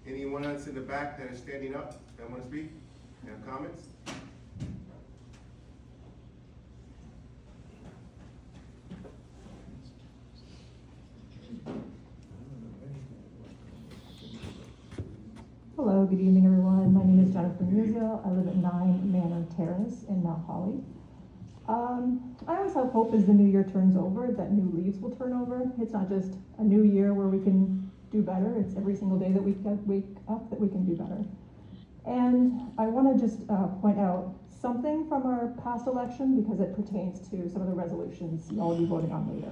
Anyone else in the back that is standing up that want to speak? Have comments? Hello, good evening, everyone. My name is Jennifer Muzio. I live at 9 Manor Terrace in Mount Holly. I always have hope as the new year turns over that new leaves will turn over. It's not just a new year where we can do better. It's every single day that we wake up that we can do better. And I want to just point out something from our past election because it pertains to some of the resolutions y'all will be voting on later.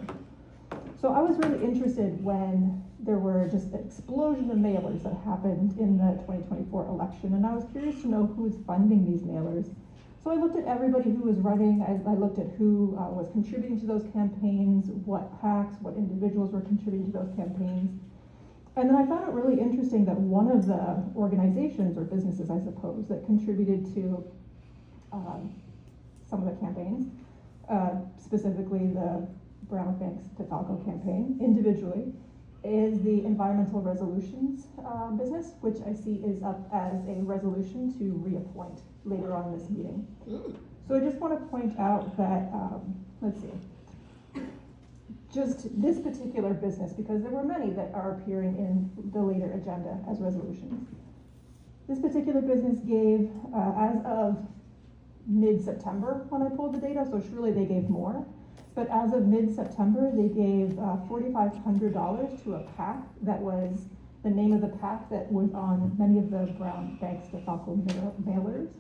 So I was really interested when there were just an explosion of mailers that happened in the 2024 election, and I was curious to know who's funding these mailers. So I looked at everybody who was running, I looked at who was contributing to those campaigns, what PACs, what individuals were contributing to those campaigns. And then I found it really interesting that one of the organizations or businesses, I suppose, that contributed to some of the campaigns, specifically the Brown Banks DiFolco campaign, individually, is the environmental resolutions business, which I see is up as a resolution to reappoint later on in this meeting. So I just want to point out that, let's see, just this particular business, because there were many that are appearing in the later agenda as resolutions. This particular business gave, as of mid-September when I pulled the data, so surely they gave more. But as of mid-September, they gave $4,500 to a PAC that was the name of the PAC that was on many of the Brown Banks DiFolco mailers.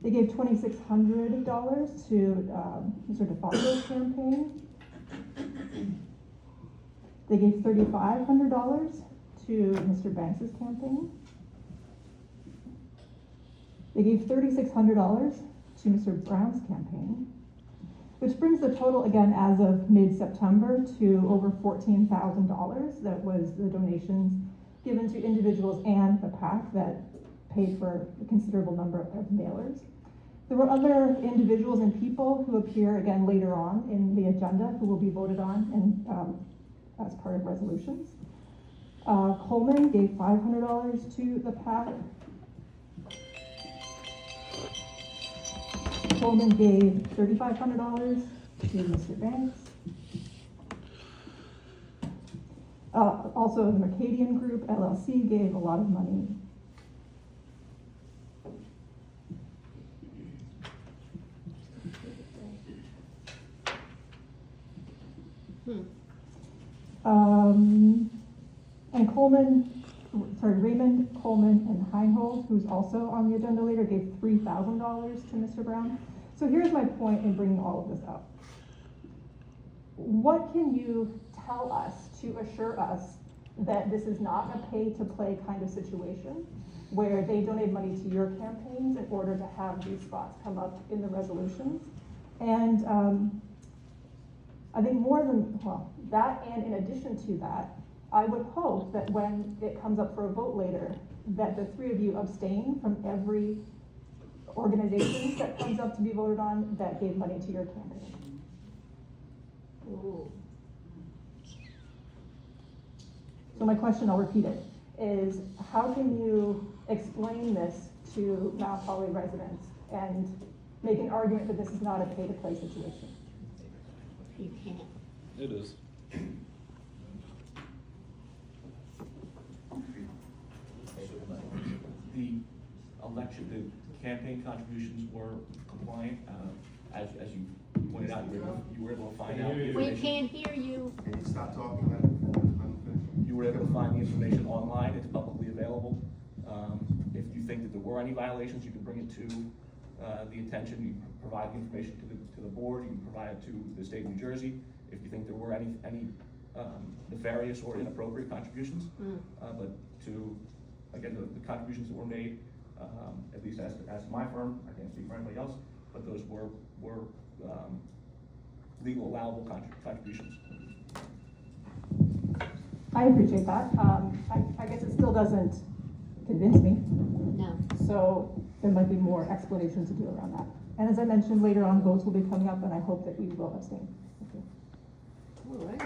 They gave $2,600 to Mr. DiFolco's campaign. They gave $3,500 to Mr. Banks's campaign. They gave $3,600 to Mr. Brown's campaign, which brings the total again as of mid-September to over $14,000. That was the donations given to individuals and the PAC that paid for a considerable number of mailers. There were other individuals and people who appear again later on in the agenda who will be voted on and as part of resolutions. Coleman gave $500 to the PAC. Coleman gave $3,500 to Mr. Banks. Also, the Mercadian Group, LLC, gave a lot of money. And Raymond, Coleman, and Heinhold, who's also on the agenda later, gave $3,000 to Mr. Brown. So here's my point in bringing all of this up. What can you tell us to assure us that this is not a pay-to-play kind of situation where they donate money to your campaigns in order to have these spots come up in the resolutions? And I think more than, well, that, and in addition to that, I would hope that when it comes up for a vote later, that the three of you abstain from every organization that comes up to be voted on that gave money to your campaign. Ooh. So my question, I'll repeat it, is how can you explain this to Mount Holly residents and make an argument that this is not a pay-to-play situation? You can't. It is. The election, the campaign contributions were compliant. As you pointed out, you were able to find out the We information. can't hear you. Can you stop talking? You were able to find the information online. It's publicly available. If you think that there were any violations, you can bring it to the attention. You can provide the information to the board. You can provide it to the state of New Jersey. If you think there were any nefarious or inappropriate contributions, but to again the contributions that were made, at least as my firm, I can't speak for anybody else, but those were legal allowable contributions. I appreciate that. I guess it still doesn't convince me. No. So there might be more explanation to do around that. And as I mentioned, later on, votes will be coming up, and I hope that you will abstain. Thank you. All right.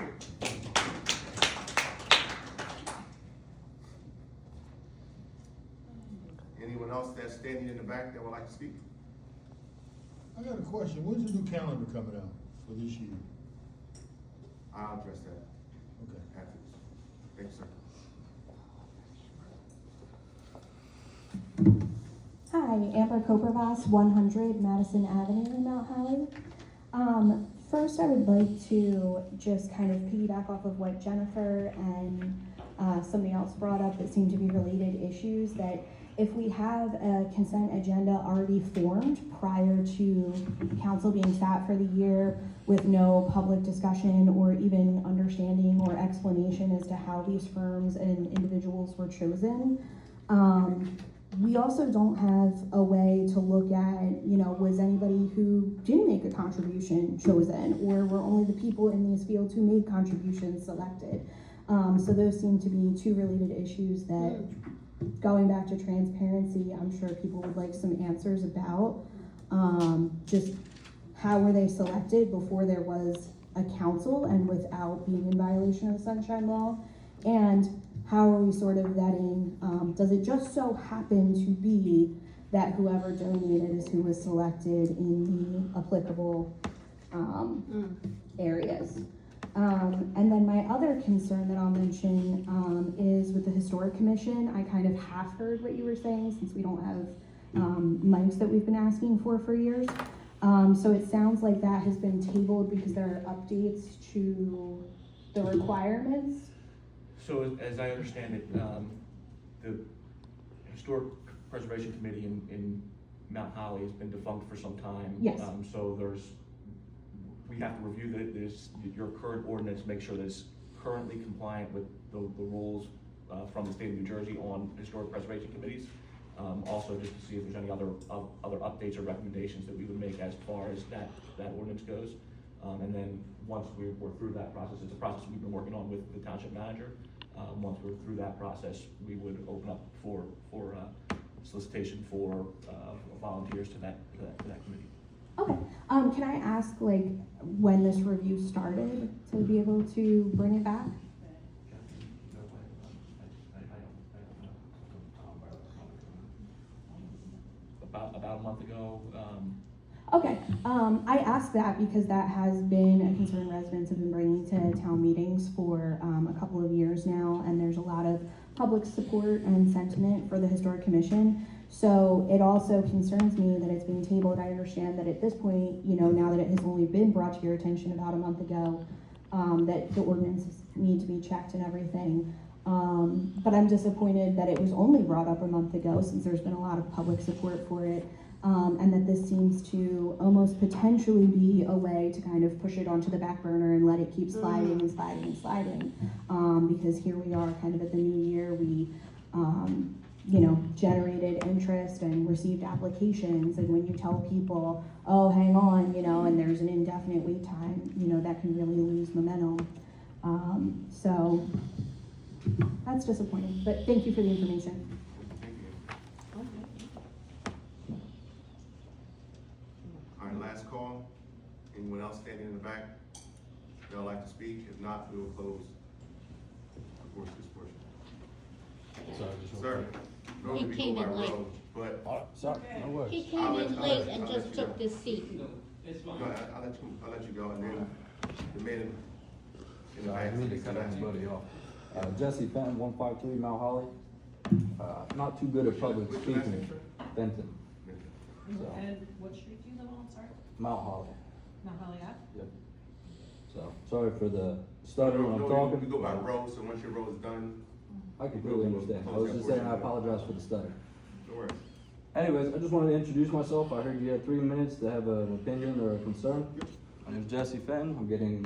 Anyone else that's standing in the back that would like to speak? I got a question. When's the new calendar coming out for this year? I'll address that. Okay. After this. Thank you, sir. Hi, Amber Kopervas, 100 Madison Avenue in Mount Holly. First, I would like to just kind of piggyback off of what Jennifer and somebody else brought up that seemed to be related issues, that if we have a consent agenda already formed prior to council being sat for the year with no public discussion or even understanding or explanation as to how these firms and individuals were chosen, we also don't have a way to look at, was anybody who didn't make a contribution chosen, or were only the people in these fields who made contributions selected. So those seem to be two related issues that, going back to transparency, I'm sure people would like some answers about. Just how were they selected before there was a council and without being in violation of the Sunshine Law? And how are we sort of vetting, does it just so happen to be that whoever donated is who was selected in the applicable areas? And then my other concern that I'll mention is with the Historic Commission. I kind of half heard what you were saying, since we don't have mics that we've been asking for years. So it sounds like that has been tabled because there are updates to the requirements. So as I understand it, the Historic Preservation Committee in Mount Holly has been defunct for some time. Yes. So we have to review your current ordinance, make sure that it's currently compliant with the rules from the state of New Jersey on historic preservation committees. Also just to see if there's any other updates or recommendations that we would make as far as that ordinance goes. And then once we're through that process, it's a process we've been working on with the township manager. Once we're through that process, we would open up for solicitation for volunteers to that committee. Okay, can I ask like when this review started to be able to bring it back? About a month ago. Okay, I asked that because that has been a concern residents have been bringing to town meetings for a couple of years now, and there's a lot of public support and sentiment for the Historic Commission. So it also concerns me that it's being tabled. I understand that at this point, you know, now that it has only been brought to your attention about a month ago, that the ordinances need to be checked and everything. But I'm disappointed that it was only brought up a month ago, since there's been a lot of public support for it. And that this seems to almost potentially be a way to kind of push it onto the back burner and let it keep sliding and sliding and sliding. Because here we are kind of at the new year, we, you know, generated interest and received applications. And when you tell people, oh, hang on, you know, and there's an indefinite wait time, you know, that can really lose momentum. So that's disappointing, but thank you for the information. All right, last call. Anyone else standing in the back that would like to speak? If not, we will close this portion. Sir, normally we go by row, but. Sorry, no worries. He came in late and just took this seat. Go ahead, I'll let you go, and then the men in the I back. need to cut everybody off. Jesse Fenton, 153 Mount Holly. Not too good at public speaking. Fenton. So, And what street do you live on, sorry? Mount Holly. Mount Holly Ave? Yep. So, sorry for the stutter when I'm talking. We go by row, so once your row is done. I completely understand. I was just saying I apologize for the stutter. No worries. Anyways, I just wanted to introduce myself. I heard you had 3 minutes to have an opinion or a concern. My name's Jesse Fenton. I'm getting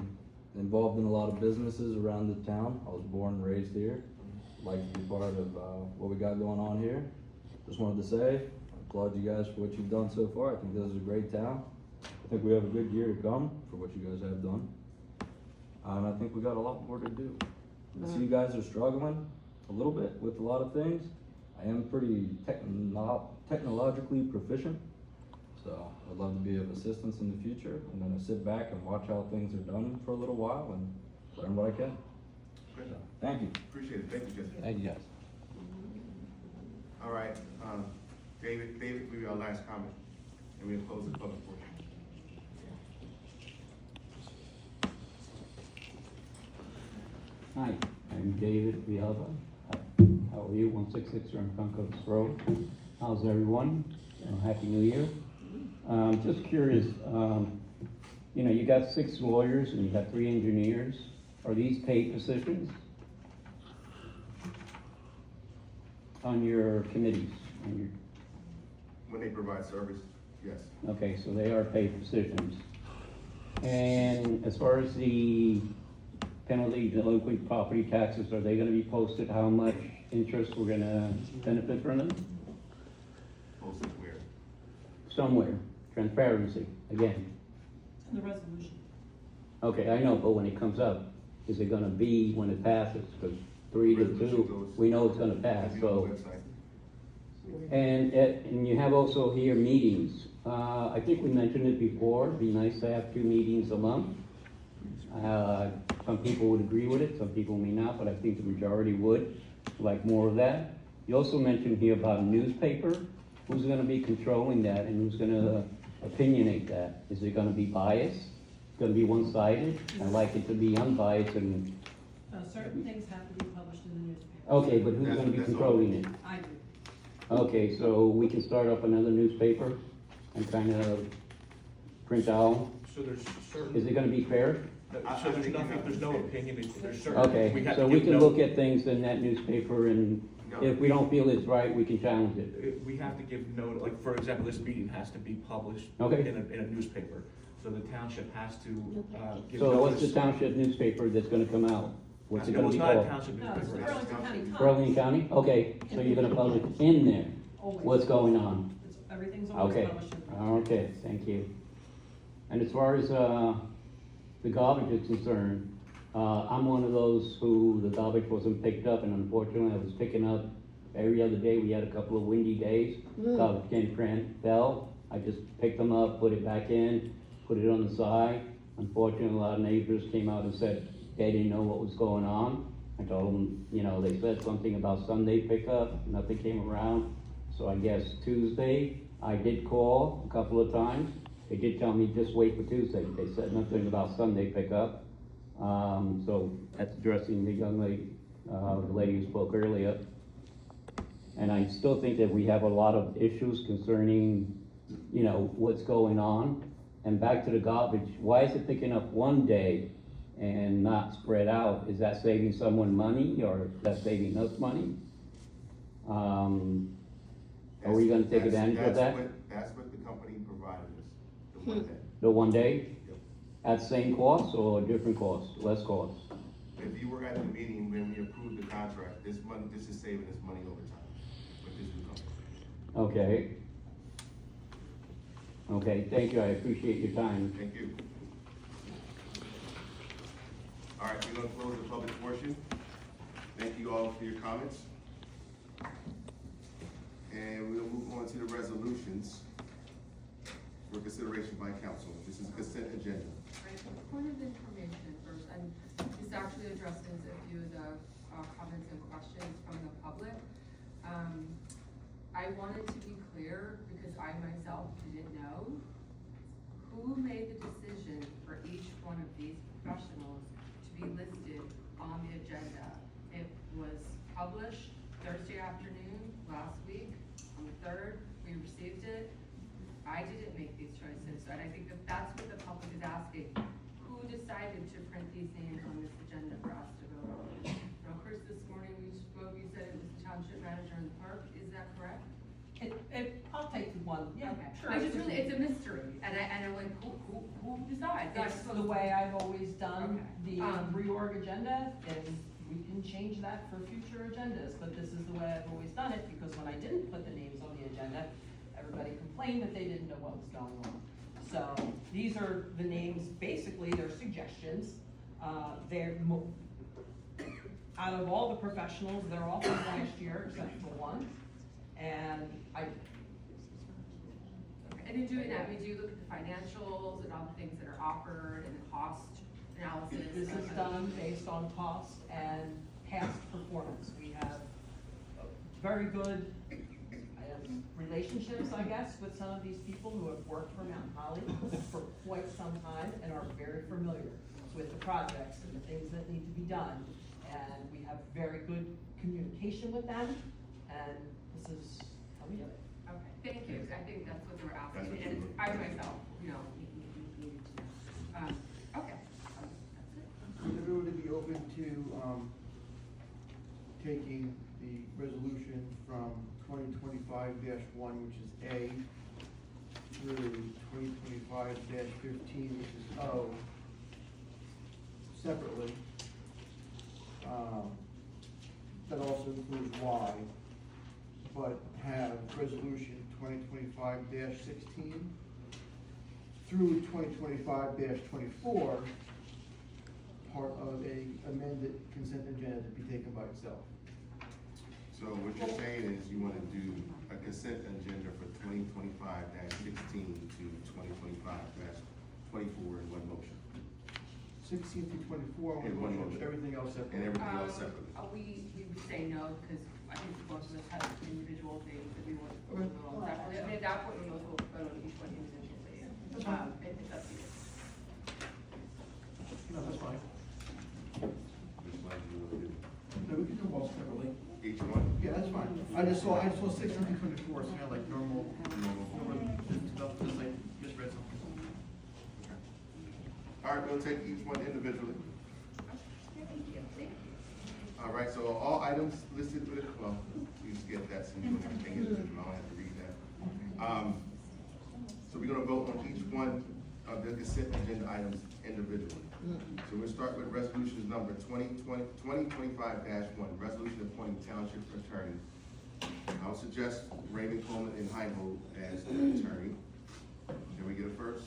involved in a lot of businesses around the town. I was born and raised here. I'd like to be part of what we got going on here. Just wanted to say, I applaud you guys for what you've done so far. I think this is a great town. I think we have a good year to come for what you guys have done. And I think we got a lot more to do. I see you guys are struggling a little bit with a lot of things. I am pretty technologically proficient, so I'd love to be of assistance in the future. I'm gonna sit back and watch how things are done for a little while and learn what I can. Great. So, thank you. Appreciate it. Thank you, Jesse. Thank you guys. All right, David, will be our last comment, and we'll close the public portion. Hi, I'm David Villalba. How are you? 166 Franco's Road. How's everyone? Happy New Year. Just curious, you know, you got 6 lawyers and you got 3 engineers. Are these paid positions on your committees? When they provide service, yes. Okay, so they are paid positions. And as far as the penalty, delinquent property taxes, are they gonna be posted, how much interest we're gonna benefit from them? Posted where? Somewhere, transparency, again. The resolution. Okay, I know, but when it comes up, is it gonna be when it passes? Because 3 to 2, we know it's gonna pass, so. And you have also here meetings. I think we mentioned it before, it'd be nice to have 2 meetings a month. Some people would agree with it, some people may not, but I think the majority would like more of that. You also mentioned here about a newspaper. Who's gonna be controlling that and who's gonna opinionate that? Is it gonna be biased? Gonna be one-sided? I like it to be unbiased and, Certain things have to be published in the newspaper. okay, but who's gonna be That's all. controlling it? I do. Okay, so we can start up another newspaper and kind of print out. So there's certain. Is it gonna be fair? So there's nothing, there's no opinion, there's certain. Okay, have so to we give can no- look at things in that newspaper and if we don't feel it's right, we can challenge it. We have to give note, like, for example, this meeting has to be published Okay. in a newspaper. So the township has to, give So what's the notice. township newspaper that's gonna come out? What's it No, gonna it's be not a called? township No, it's the newspaper. Burlington County Times. Burlington County? Okay, so you're gonna publish in there Always. what's going on? Everything's always Okay, published in the newspaper. okay, thank you. And as far as, the garbage is concerned, I'm one of those who the garbage wasn't picked up, and unfortunately, I was picking up every other day. We had a couple of windy days, garbage can fell. I just picked them up, put it back in, put it on the side. Unfortunately, a lot of neighbors came out and said they didn't know what was going on. I told them, you know, they said something about Sunday pickup, nothing came around. So I guess Tuesday, I did call a couple of times. They did tell me just wait for Tuesday. They said nothing about Sunday pickup. So that's addressing the young lady, the lady who spoke earlier. And I still think that we have a lot of issues concerning, you know, what's going on. And back to the garbage, why is it picking up one day and not spread out? Is that saving someone money or is that saving us money? Are we gonna take advantage of that? That's what the company provided us, the one day. The one day? Yep. At same cost or different cost, less cost? If you were at the meeting when we approved the contract, this is saving us money over time with this new company. Okay. Okay, thank you, I appreciate your time. Thank you. All right, we're gonna close the public portion. Thank you all for your comments. And we'll move on to the resolutions for consideration by council. This is consent agenda. Right, point of information first, and this actually addresses a few of the comments and questions from the public. I wanted to be clear, because I myself didn't know, who made the decision for each one of these professionals to be listed on the agenda. It was published Thursday afternoon, last week, on the 3rd, we received it. I didn't make these choices, and I think that that's what the public is asking. Who decided to print these names on this agenda for us to vote on? Now, Chris, this morning we spoke, you said it was the township manager in the park, is that correct? I'll take one, yeah, Okay. sure. I just really, it's a mystery, and I'm like, who decides? It's the way I've always done Okay. the reorg agenda, and we can change that for future agendas, but this is the way I've always done it, because when I didn't put the names on the agenda, everybody complained that they didn't know what was going on. So, these are the names, basically, they're suggestions, out of all the professionals, they're all from last year, except for one, and And in doing that, we do look at the financials and all the things that are offered and the cost analysis. This is done based on cost and past performance. We have very good relationships, I guess, with some of these people who have worked for Mount Holly for quite some time and are very familiar with the projects and the things that need to be done. And we have very good communication with them, and this is how we do it. Okay, thank you, I think that's what they were That's asking, what you and were- I myself, needed to know. Okay, that's it. Would everyone be open to, taking the resolution from 2025-1, which is A, through 2025-15, which is O, separately? That also includes Y, but have resolution 2025-16 through 2025-24, part of a amended consent agenda to be taken by itself. So what you're saying is you wanna do a consent agenda for 2025-16 to 2025-24 in one motion. 16 through 24, In one motion. everything else separate. And everything else separately. We would say no, because I think both of us have individual things that we want to Okay. vote on separately. I mean, at that point, we also vote on each one individually. It's up to you. No, that's fine. Which one do you want to do? No, we can do them all separately. Each one? Yeah, that's fine. I just saw 16 through 24, it's kind of like normal, just like, just read something. All right, we'll take each one individually. All right, so all items listed with, well, you just get that since you everything individual, I don't have to read that. So we're gonna vote on each one of the consent agenda items individually. So we'll start with resolutions number 2025-1, resolution appointing township attorney. I'll suggest Raymond Coleman and Heimo as the attorney. Can we get a first?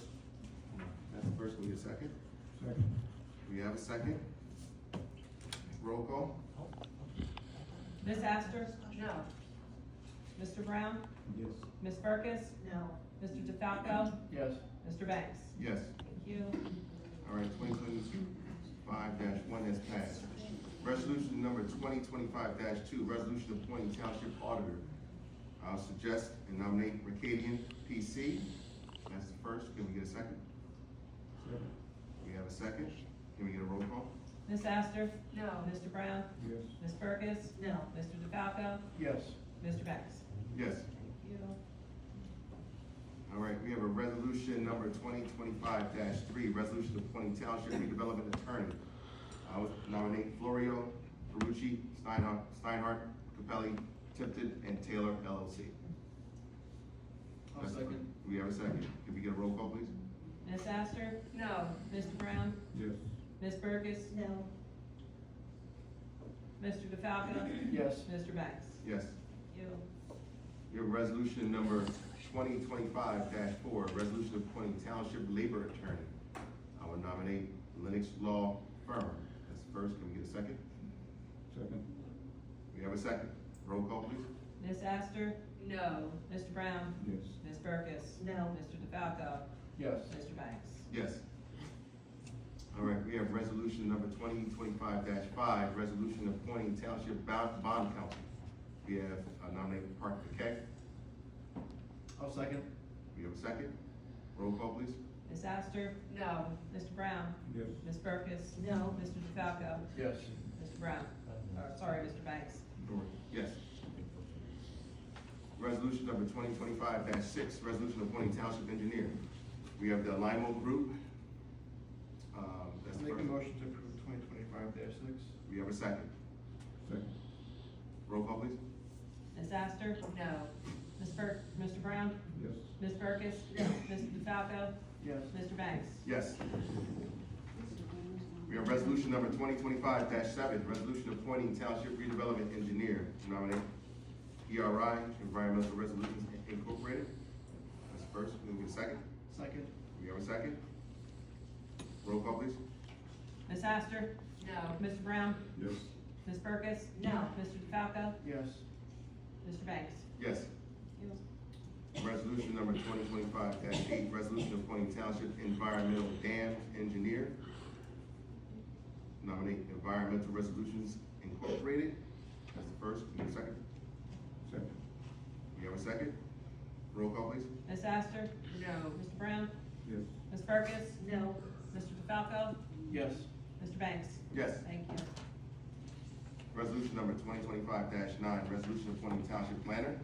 That's the first, can we get a second? Second. We have a second? Roll call? Ms. Astor? No. Mr. Brown? Yes. Ms. Burkus? No. Mr. DeFalco? Yes. Mr. Banks? Yes. Thank you. All right, 2025-1 has passed. Resolution number 2025-2, resolution appointing township auditor. I'll suggest and nominate Ricadian PC. That's the first. Can we get a second? Second. We have a second. Can we get a roll call? Ms. Astor? No. Mr. Brown? Yes. Ms. Burkus? No. Mr. DeFalco? Yes. Mr. Banks? Yes. Thank you. All right, we have a resolution number 2025-3, resolution appointing township redevelopment attorney. I would nominate Florio, Ferrucci, Steinhardt, Capelli, Tipton, and Taylor LLC. I'll That's the second. first. We have a second. Can we get a roll call, please? Ms. Astor? No. Mr. Brown? Yes. Ms. Burkus? No. Mr. DeFalco? Yes. Mr. Banks? Yes. Thank you. We have resolution number 2025-4, resolution appointing township labor attorney. I would nominate Lennox Law Firm. That's the first. Can we get a second? Second. We have a second. Roll call, please. Ms. Astor? No. Mr. Brown? Yes. Ms. Burkus? No. Mr. DeFalco? Yes. Mr. Banks? Yes. All right, we have resolution number 2025-5, resolution appointing township bond counsel. We have nominated Park McKay. I'll second. We have a second. Roll call, please. Ms. Astor? No. Mr. Brown? Yes. Ms. Burkus? No. Mr. DeFalco? Yes. Mr. Brown? Sorry, Mr. Banks? Yes. Resolution number 2025-6, resolution appointing township engineer. We have the Limo Group. That's the Make a first. motion to approve 2025-6. We have a second. Second. Roll call, please. Ms. Astor? No. Mr. Brown? Yes. Ms. Burkus? No. Mr. DeFalco? Yes. Mr. Banks? Yes. We have resolution number 2025-7, resolution appointing township redevelopment engineer. Nominate ERI, Environmental Resolutions Incorporated. That's the first. Can we get a second? Second. We have a second. Roll call, please. Ms. Astor? No. Mr. Brown? Yes. Ms. Burkus? No. Mr. DeFalco? Yes. Mr. Banks? Yes. Resolution number 2025-8, resolution appointing township environmental dam engineer. Nominate Environmental Resolutions Incorporated. That's the first. Can we get a second? Second. We have a second. Roll call, please. Ms. Astor? No. Mr. Brown? Yes. Ms. Burkus? No. Mr. DeFalco? Yes. Mr. Banks? Yes. Thank you. Resolution number 2025-9, resolution appointing township planner.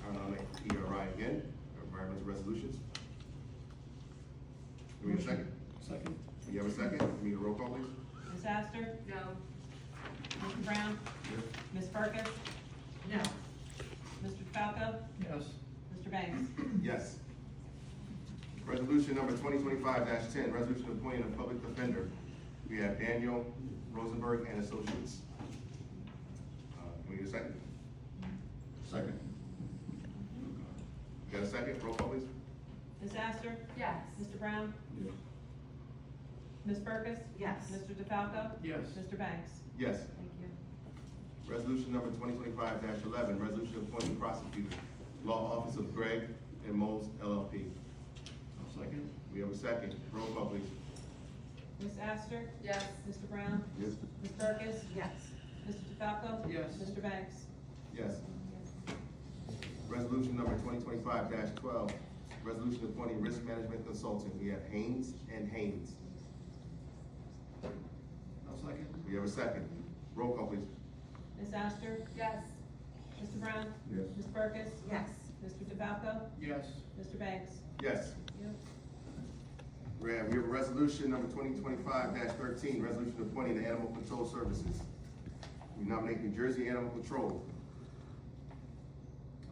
I'll nominate ERI again, Environmental Resolutions. Do we have a second? Second. We have a second. Can we get a roll call, please? Ms. Astor? No. Mr. Brown? Yes. Ms. Burkus? No. Mr. DeFalco? Yes. Mr. Banks? Yes. Resolution number 2025-10, resolution appointing a public defender. We have Daniel Rosenberg and Associates. Can we get a second? Second. Got a second? Roll call, please. Ms. Astor? Yes. Mr. Brown? Yes. Ms. Burkus? Yes. Mr. DeFalco? Yes. Mr. Banks? Yes. Thank you. Resolution number 2025-11, resolution appointing prosecutor, Law Office of Gregg and Moles LLP. I'll second. We have a second. Roll call, please. Ms. Astor? Yes. Mr. Brown? Yes. Ms. Burkus? Yes. Mr. DeFalco? Yes. Mr. Banks? Yes. Resolution number 2025-12, resolution appointing risk management consultant. We have Haynes and Haynes. I'll second. We have a second. Roll call, please. Ms. Astor? Yes. Mr. Brown? Yes. Ms. Burkus? Yes. Mr. DeFalco? Yes. Mr. Banks? Yes. Thank you. We have a resolution number 2025-13, resolution appointing the Animal Control Services. We nominate New Jersey Animal Control.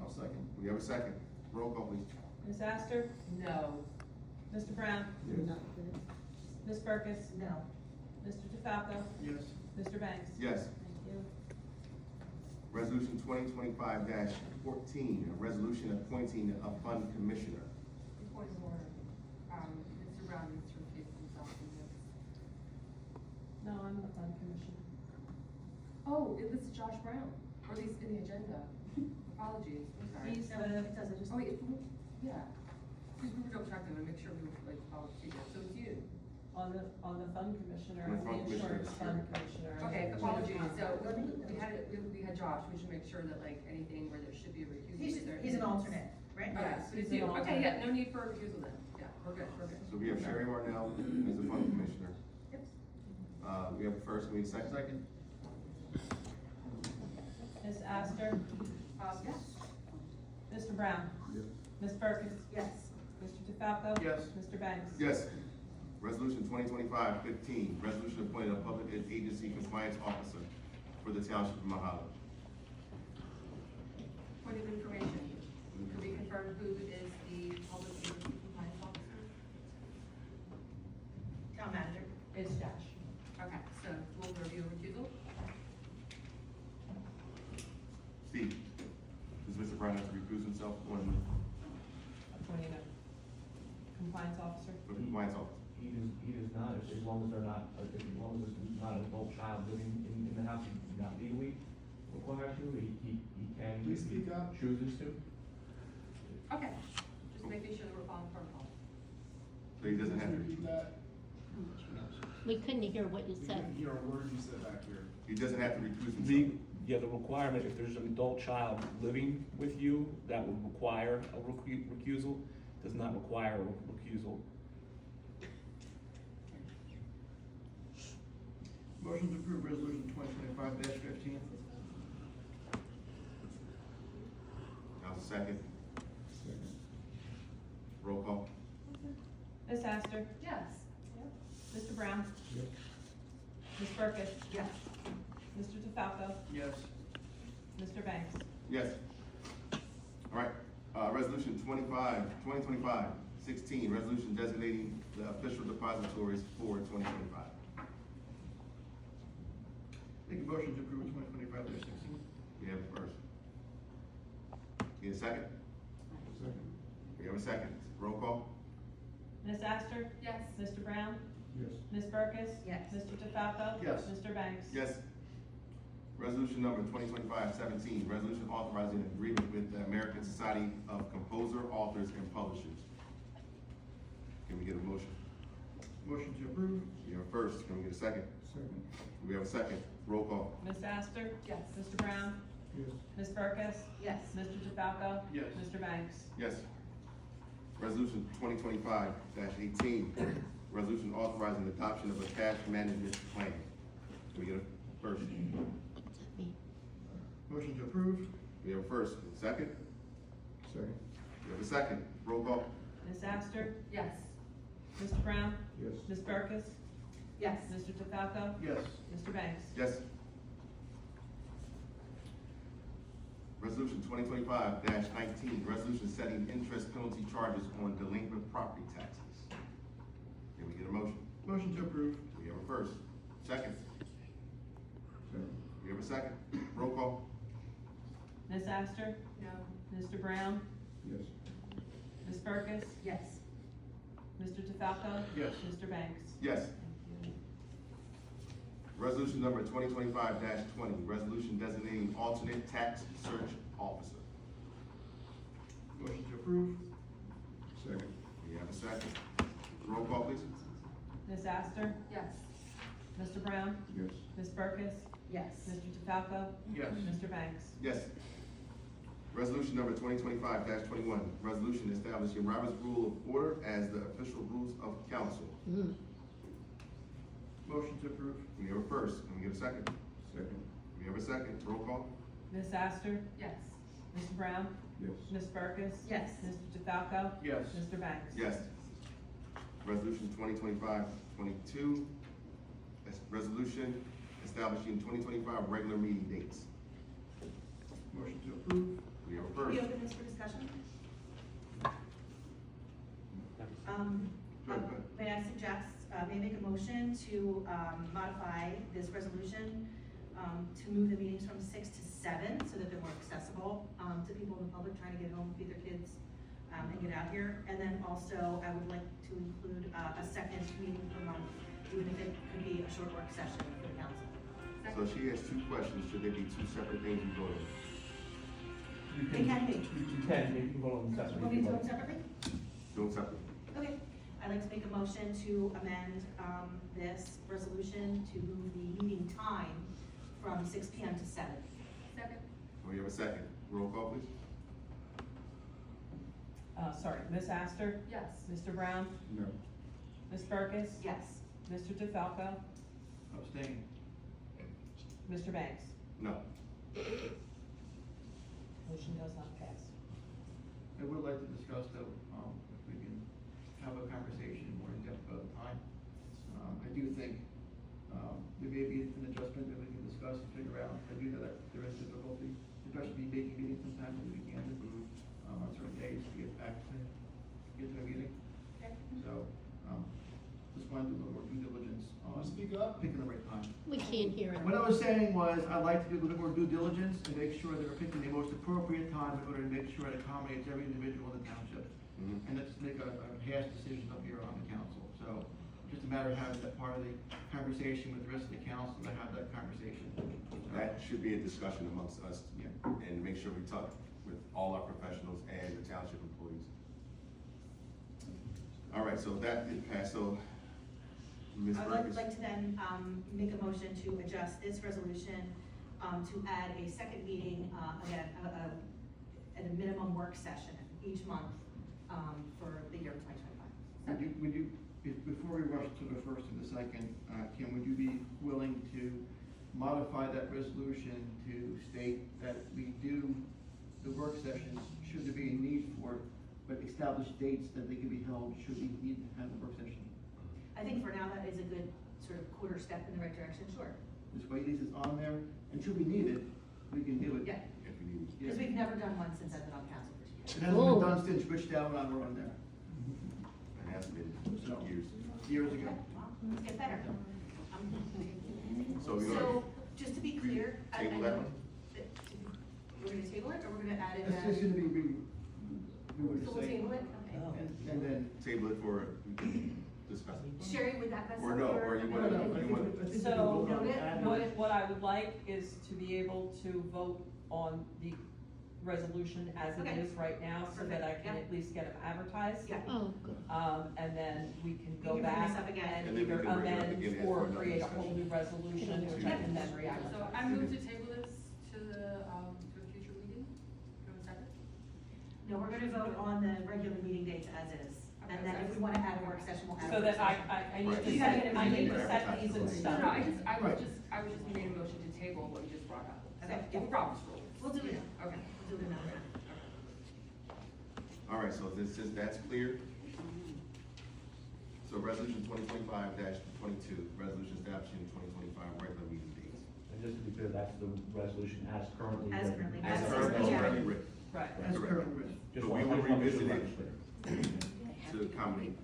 I'll second. We have a second. Roll call, please. Ms. Astor? No. Mr. Brown? Ms. Burkus? No. Mr. DeFalco? Yes. Mr. Banks? Yes. Thank you. Resolution 2025-14, a resolution appointing a fund commissioner. Point of order. Mr. Brown needs to recuse himself from this. No, I'm the fund commissioner. Oh, it lists Josh Brown, or at least in the agenda. Apologies, I'm sorry. He's the, Oh, wait, yeah. Just we were double checking to make sure we were like follow procedure. So it's you. on the fund commissioner, On the I'm fund the insurance commissioner, fund sure. commissioner. Okay, apologies. So we had Josh. We should make sure that like anything where there should be a recusal. He's an alternate, right? Okay, Yes, so it's he's you. an Okay, alternate. yeah, no need for a recusal then. Yeah, we're good, we're good. So we have Sherry Marnell as the fund commissioner. Yep. We have a first, we need a second. Second. Ms. Astor? Yes. Mr. Brown? Yes. Ms. Burkus? Yes. Mr. DeFalco? Yes. Mr. Banks? Yes. Resolution 2025-15, resolution appointing a public agency compliance officer for the Township of Mount Holly. Point of information. Could we confirm who is the public safety compliance officer? Town manager. It's Josh. Okay, so will there be a recusal? Steve, does Mr. Brown have to recuse himself on Appointing a compliance officer. the compliance officer? He does not, as long as they're not, as long as there's not an adult child living in the house, he's not legally required to, he can. Please speak up. Chooses to. Okay, just making sure that we're following protocol. So he doesn't have to, Repeat that. We couldn't hear what you We said. couldn't hear a word you said back here. he doesn't have to recuse himself. The requirement, if there's an adult child living with you, that would require a recusal, does not require a recusal. Motion to approve resolution 2025-15. Now second. Roll call. Ms. Astor? Yes. Mr. Brown? Yes. Ms. Burkus? Yes. Mr. DeFalco? Yes. Mr. Banks? Yes. All right, resolution 2025-16, resolution designating the official depositories for 2025. Make a motion to approve 2025-16. We have a first. Need a second? Second. We have a second. Roll call? Ms. Astor? Yes. Mr. Brown? Yes. Ms. Burkus? Yes. Mr. DeFalco? Yes. Mr. Banks? Yes. Resolution number 2025-17, resolution authorizing an agreement with the American Society of Composer, Authors, and Publishers. Can we get a motion? Motion to approve. We have a first. Can we get a second? Second. We have a second. Roll call. Ms. Astor? Yes. Mr. Brown? Yes. Ms. Burkus? Yes. Mr. DeFalco? Yes. Mr. Banks? Yes. Resolution 2025-18, resolution authorizing the adoption of a cash management plan. Can we get a first? Motion to approve. We have a first. Second? Second. We have a second. Roll call. Ms. Astor? Yes. Mr. Brown? Yes. Ms. Burkus? Yes. Mr. DeFalco? Yes. Mr. Banks? Yes. Resolution 2025-19, resolution setting interest penalty charges on delinquent property taxes. Can we get a motion? Motion to approve. We have a first. Second. Second. We have a second. Roll call. Ms. Astor? No. Mr. Brown? Yes. Ms. Burkus? Yes. Mr. DeFalco? Yes. Mr. Banks? Yes. Thank you. Resolution number 2025-20, resolution designating alternate tax search officer. Motion to approve. Second. We have a second. Roll call, please. Ms. Astor? Yes. Mr. Brown? Yes. Ms. Burkus? Yes. Mr. DiFalco? Yes. Mr. Banks? Yes. Resolution number 2025-21, resolution establishing Robert's Rule of Order as the official rules of council. Motion to approve. We have a first, can we get a second? Second. We have a second, roll call? Ms. Astor? Yes. Mr. Brown? Yes. Ms. Burkus? Yes. Mr. DiFalco? Yes. Mr. Banks? Yes. Resolution 2025-22, that's resolution establishing 2025 regular meeting dates. Motion to approve. We have a Can first. we open this for discussion? Go ahead. May I suggest, may I make a motion to, modify this resolution, to move the meetings from 6 to 7, so that they're more accessible, to people in the public trying to get home, feed their kids, and get out here. And then also, I would like to include, a second meeting per month, even if it could be a short work session for the council. So she has two questions, should they be two separate things you vote on? They can be. You can vote on them separately. Want me to do them separately? Do them separately. Okay, I'd like to make a motion to amend, this resolution to move the meeting time from 6 PM to 7. Second. We have a second, roll call please. Sorry, Ms. Astor? Yes. Mr. Brown? No. Ms. Burkus? Yes. Mr. DiFalco? Abstain. Mr. Banks? No. Motion does not pass. I would like to discuss though, if we can have a conversation more in depth about the time. I do think, there may be an adjustment that we can discuss and figure out. I do know that there is difficulty, especially making meetings sometimes when we can, on certain days to get back to, get to a meeting. So, just want to do a little more due diligence on Speak up. picking the right time. We can't hear it. What I was saying was, I'd like to do a little bit more due diligence and make sure that we're picking the most appropriate time in order to make sure it accommodates every individual in the township. And not just make a hash decision up here on the council. So, just a matter of having that part of the conversation with the rest of the council to have that conversation. That should be a discussion amongst us. Yeah. And make sure we talk with all our professionals and the township employees. All right, so that did pass, so Ms. I'd Burkus. like to then, make a motion to adjust this resolution, to add a second meeting, again, at a minimum work session each month, for the year 2025. Would you, before we rush to the first and the second, Kim, would you be willing to modify that resolution to state that we do the work sessions, should there be a need for it, but establish dates that they can be held, should we need to have the work session? I think for now, that is a good sort of quarter step in the right direction, sure. This way, this is on there, and should we need it, we can do it. Yeah, If we need. because we've never done one since I've been on council for 2 years. It hasn't been done since Rich Dow and I were on there, It has been So- years. ago. Let's get better. So you're So, just to be clear. I table know that one? We're gonna table it, or we're gonna add in It's just gonna be, we would So we'll say, table it, okay. and then. Table it for, we can discuss it. Sherry, would that mess up Or no, or you your- wanna, I think you wanna, we- I think we So, vote on it. what I would like is to be able to vote on the resolution as it Okay. is right now, so that I Perfect, can yeah. at least get them advertised. Yeah. Oh, good. And then we can We go can bring this back up again. and And then we either can bring it up amend again or after another create a whole new discussion. resolution, which I can then re-advertise. So I move to table this to a future meeting. Do a second? No, we're gonna vote on the regular meeting dates as is, and then if we wanna add a work session, we'll add a So work that I session. need to You gotta set, get I need to everything. set these in No, stone. no, I was Right. just making a motion to table what you just brought up. Okay. So, Robert's rules. We'll do it, Okay. we'll do it another time. all right, so since that's clear. So resolution 2025-22, resolution establishing 2025 regular meeting dates. And just to be clear, that's the resolution as currently As written. currently- As As currently yeah. written. Right. As Correct. currently written. Just But we want- will I just want to make revisit sure it that's clear. to accommodate.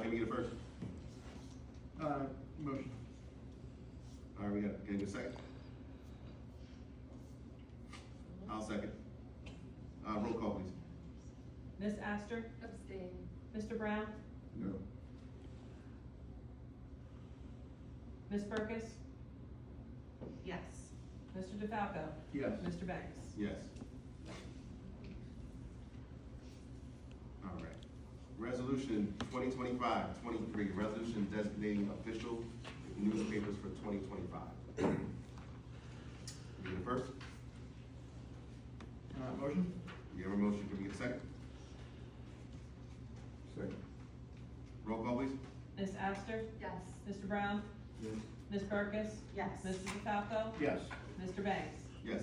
Can we get a first? Motion. All right, we got, can we get a second? I'll second. Roll call please. Ms. Astor? Abstain. Mr. Brown? No. Ms. Burkus? Yes. Mr. DiFalco? Yes. Mr. Banks? Yes. All right. Resolution 2025-23, resolution designating official newspapers for 2025. You get a first? Motion? You have a motion, can we get a second? Second. Roll call, please. Ms. Astor? Yes. Mr. Brown? Yes. Ms. Burkus? Yes. Mr. DiFalco? Yes. Mr. Banks? Yes.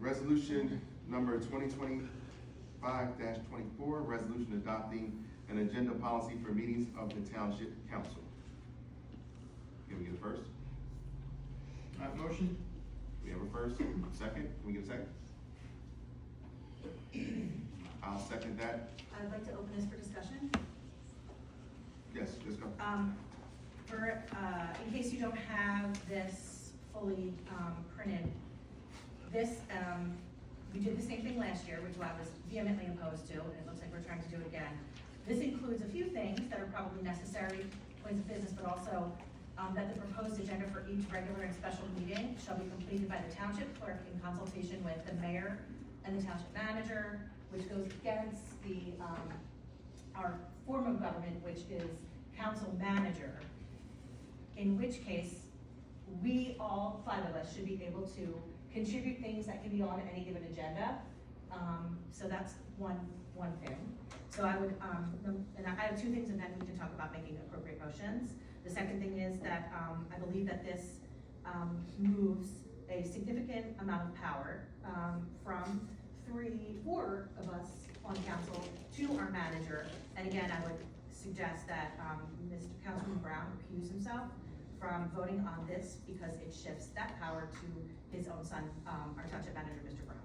Resolution number 2025-24, resolution adopting an agenda policy for meetings of the Township Council. Can we get a first? Motion? We have a first, second, can we get a second? I'll second that. I'd like to open this for discussion. Yes, let's go. In case you don't have this fully, printed, this, we did the same thing last year, which I was vehemently opposed to, and it looks like we're trying to do it again. This includes a few things that are probably necessary points of business, but also, that the proposed agenda for each regular and special meeting shall be completed by the township clerk in consultation with the mayor and the township manager, which goes against the, our form of government, which is council manager, in which case, we all, 5 of us, should be able to contribute things that can be on any given agenda. So that's one thing. So I would, and I have 2 things, and then we can talk about making appropriate motions. The second thing is that, I believe that this, moves a significant amount of power, from 4 of us on council to our manager. And again, I would suggest that, Mr. Councilman Brown recuse himself from voting on this because it shifts that power to his own son, our township manager, Mr. Brown.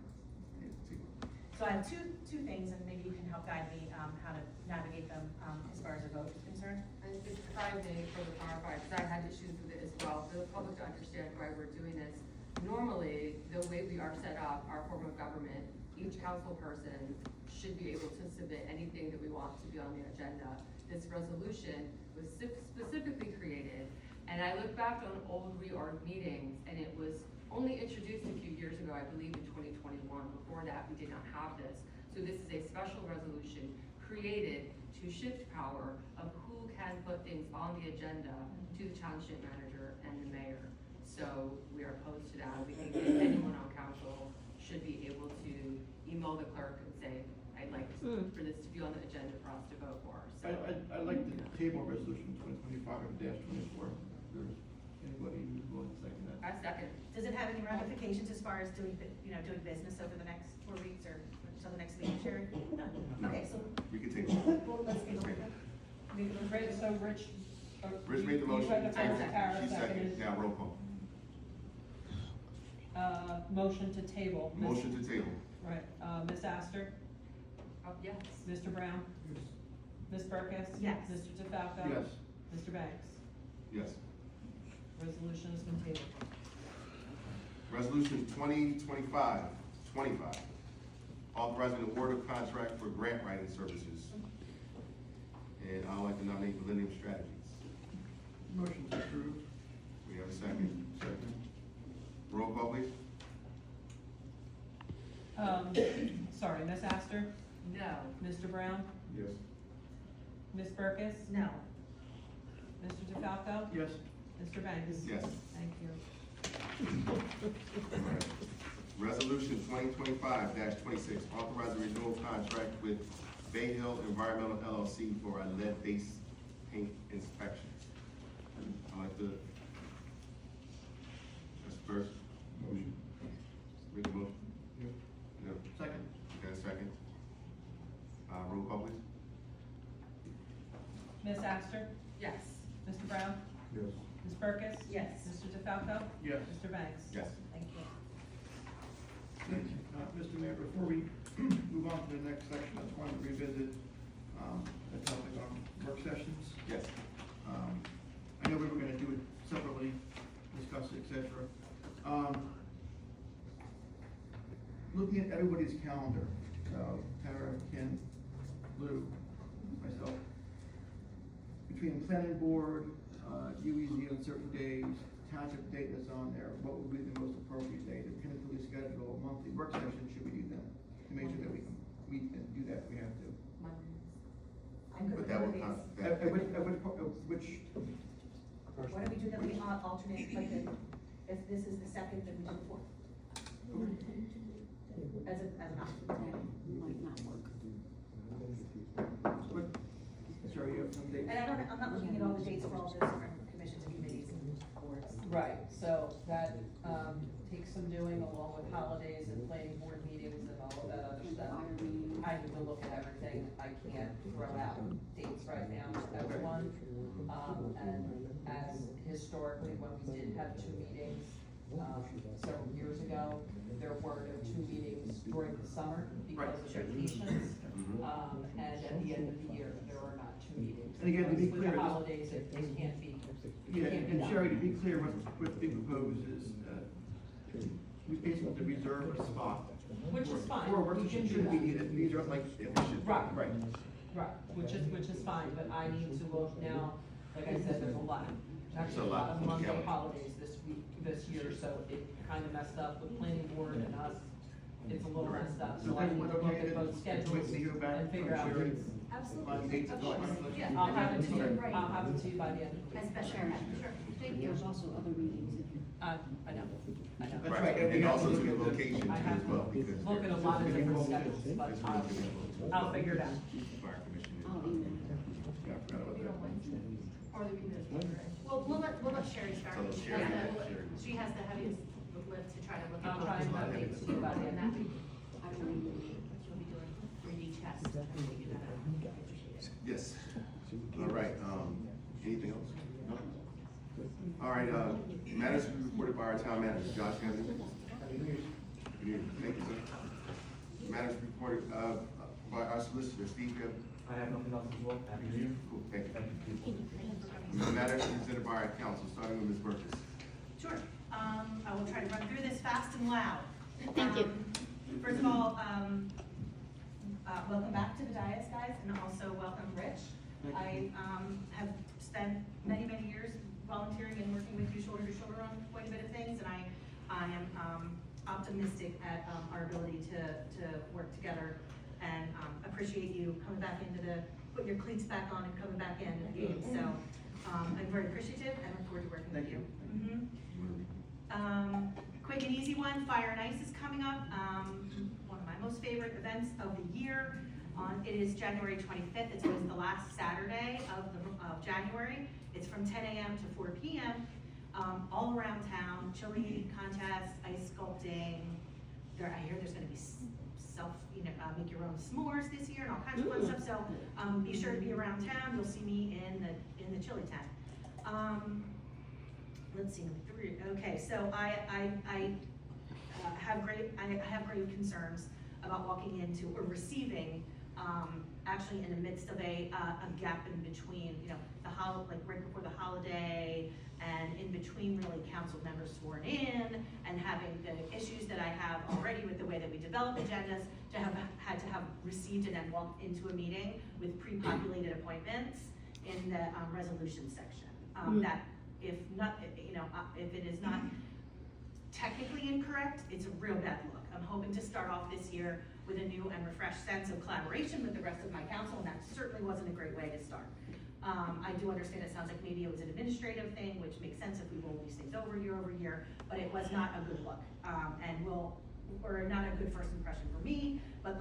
So I have two things, and maybe you can help guide me, how to navigate them, as far as a vote is concerned. And if I may further clarify, because I had issues with it as well, for the public to understand why we're doing this. Normally, the way we are set up, our form of government, each council person should be able to submit anything that we want to be on the agenda. This resolution was specifically created, and I look back on old reorg meetings, and it was only introduced a few years ago, I believe in 2021. Before that, we did not have this. So this is a special resolution created to shift power of who can put things on the agenda to the township manager and the mayor. So we are opposed to that. We think that anyone on council should be able to email the clerk and say, I'd like for this to be on the agenda for us to vote for. So I'd like to table resolution 2025-24. If there's anybody who's willing to second that. I second. Does it have any ramifications as far as doing business over the next 4 weeks or until the next meeting, Sherry? No. Okay, so, We can table it. well, let's table it. Right, so Rich. Rich made the you motion, had the first, Tara she seconded, seconded. now roll call. Motion to table. Motion to table. Right, Ms. Astor? Yes. Mr. Brown? Ms. Burkus? Yes. Mr. DiFalco? Yes. Mr. Banks? Yes. Resolution has been tabled. Resolution 2025-25, authorizing the award of contract for grant writing services. And I'd like to nominate Millennium Strategies. Motion to approve. We have a second. Second. Roll call, please. Sorry, Ms. Astor? No. Mr. Brown? Yes. Ms. Burkus? No. Mr. DiFalco? Yes. Mr. Banks? Yes. Thank you. Resolution 2025-26, authorizing renewal contract with Bay Hill Environmental LLC for a lead-based paint inspection. I'd like to, that's first. Motion. Make a motion. No. Second. You got a second? Roll call, please. Ms. Astor? Yes. Mr. Brown? Yes. Ms. Burkus? Yes. Mr. DiFalco? Yes. Mr. Banks? Yes. Thank you. Mr. Mayor, before we move on to the next section, I just wanted to revisit, the topic on work sessions. Yes. I know we were gonna do it separately, discuss it, et cetera. Looking at everybody's calendar, so Tara, Ken, Lou, myself, between planning board, UEZ on certain days, township date that's on there, what would be the most appropriate day to tentatively schedule a monthly work session, should we do that? To make sure that we can meet and do that, we have why don't we do them the alternate, like if this is the second, then we do the fourth? As an option. Might not work. Sorry, you have some dates? And I'm not looking at all the dates for all those different commissions and committees and boards. Right, so that, takes some doing along with holidays and planning board meetings and all of that other stuff. I need to look at everything, I can't throw out dates right now to everyone. And as historically, when we did have 2 meetings, several years ago, there were no 2 meetings during the summer because of vacations. And at the end of the year, there are not 2 meetings. And again, to be With clear, the this- holidays, it can't be. Yeah, can't be and done. Sherry, to be clear, what's being proposed is, we basically to reserve a spot. Which is fine. For work We that can do shouldn't be that. needed, these are like, Right. right. Right, which is fine, but I need to look now, like I said, there's a lot, actually a lot of Monday holidays this year, so it kind of messed up with planning board and us. It's a little messed up, so I need to look at both schedules and figure out dates. On dates of going. Yeah, I'll have it to you, I'll have it to you by the end of the week. Especially, sure, thank you. There's also other meetings. I know. That's Right, right. and also to the location I too have as well, to because. look at a lot of different schedules, but I'll figure it out. Fire commission is. I'll email. Yeah, I forgot about that. Or the committee. Well, we'll let Sherry start. So She Sherry, has the- Sherry. She has the heaviest lift to try to look at. I'll try and have dates to you by the end of the week. I don't know, she'll be doing 3D tests and figure that out. Yes. All right, anything else? No? All right, matters to be reported by our town manager. Josh, you have anything? Thank you, sir. Matters reported, by our solicitor. Steve, you have? I have nothing else as well. Happy New Year. Cool, thank you. Matters presented by our council, starting with Ms. Burgess. Sure, I will try to run through this fast and loud. Thank you. First of all, welcome back to the dais, guys, and also welcome Rich. I have spent many, many years volunteering and working with you shoulder to shoulder on quite a bit of things, and I am optimistic at our ability to work together, and appreciate you coming back into putting your cleats back on and coming back in the game. So I'm very appreciative and look forward to working with you. Quick and easy one, Fire and Ice is coming up. One of my most favorite events of the year. It is January 25th. It's always the last Saturday of January. It's from 10 a.m. to 4 p.m. All around town, chili contest, ice sculpting. I hear there's going to be make your own s'mores this year and all kinds of fun stuff. So be sure to be around town. You'll see me in the chili tent. Let's see, number 3. Okay, so I have grave concerns about walking into or receiving, actually in the midst of a gap in between, like right before the holiday, and in between really council members sworn in, and having the issues that I have already with the way that we develop agendas, to have had to have received and then walked into a meeting with pre-populated appointments in the resolution section. That if it is not technically incorrect, it's a real bad look. I'm hoping to start off this year with a new and refreshed sense of collaboration with the rest of my council, and that certainly wasn't a great way to start. I do understand it sounds like maybe it was an administrative thing, which makes sense if we roll these things over year, but it was not a good look, or not a good first impression for me. But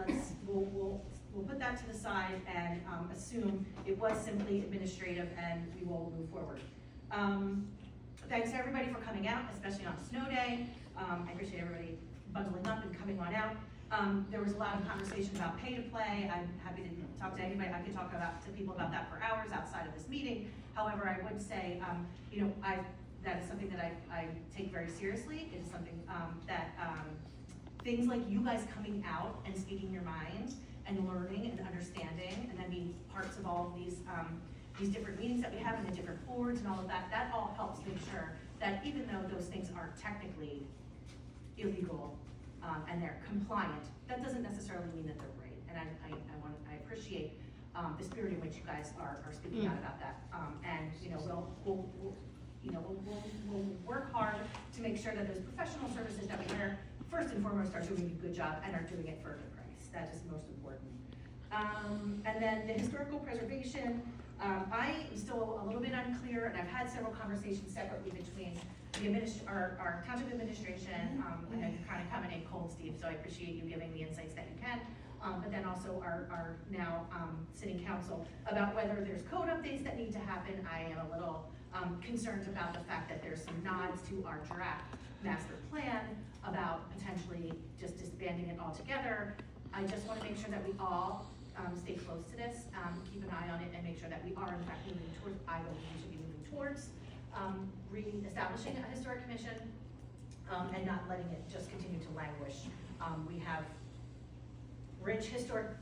we'll put that to the side and assume it was simply administrative, and we will move forward. Thanks to everybody for coming out, especially on a snow day. I appreciate everybody bundling up and coming on out. There was a lot of conversation about pay to play. I'm happy to talk to anybody. I could talk to people about that for hours outside of this meeting. However, I would say, that is something that I take very seriously. It is something that things like you guys coming out and speaking your mind and learning and understanding, and then being parts of all of these different meetings that we have and the different boards and all of that, that all helps make sure that even though those things are technically illegal and they're compliant, that doesn't necessarily mean that they're right. And I appreciate the spirit in which you guys are speaking out about that. And we'll work hard to make sure that those professional services that we hire, first and foremost, are doing a good job and are doing it for a good price. That is most important. And then the historical preservation, I am still a little bit unclear, and I've had several conversations separately between our township administration. I know you're kind of coming in cold, Steve, so I appreciate you giving the insights that you can. But then also our now sitting council about whether there's code updates that need to happen. I am a little concerned about the fact that there's some nods to our draft master plan about potentially just disbanding it altogether. I just want to make sure that we all stay close to this, keep an eye on it, and make sure that we are in fact moving towards, I believe we should be moving towards re-establishing a historic commission and not letting it just continue to languish. We have rich historic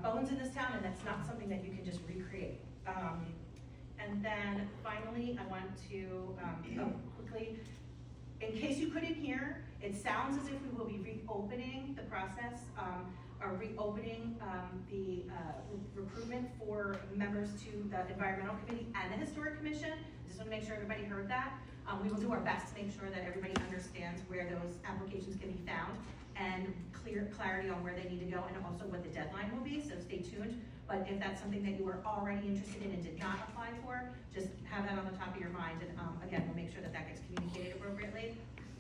bones in this town, and that's not something that you can just recreate. And then finally, I want to quickly, in case you couldn't hear, it sounds as if we will be reopening the process, or reopening the recruitment for members to the Environmental Committee and the Historic Commission. Just want to make sure everybody heard that. We will do our best to make sure that everybody understands where those applications can be found and clarity on where they need to go and also what the deadline will be, so stay tuned. But if that's something that you were already interested in and did not apply for, just have that on the top of your mind, and again, we'll make sure that that gets communicated appropriately.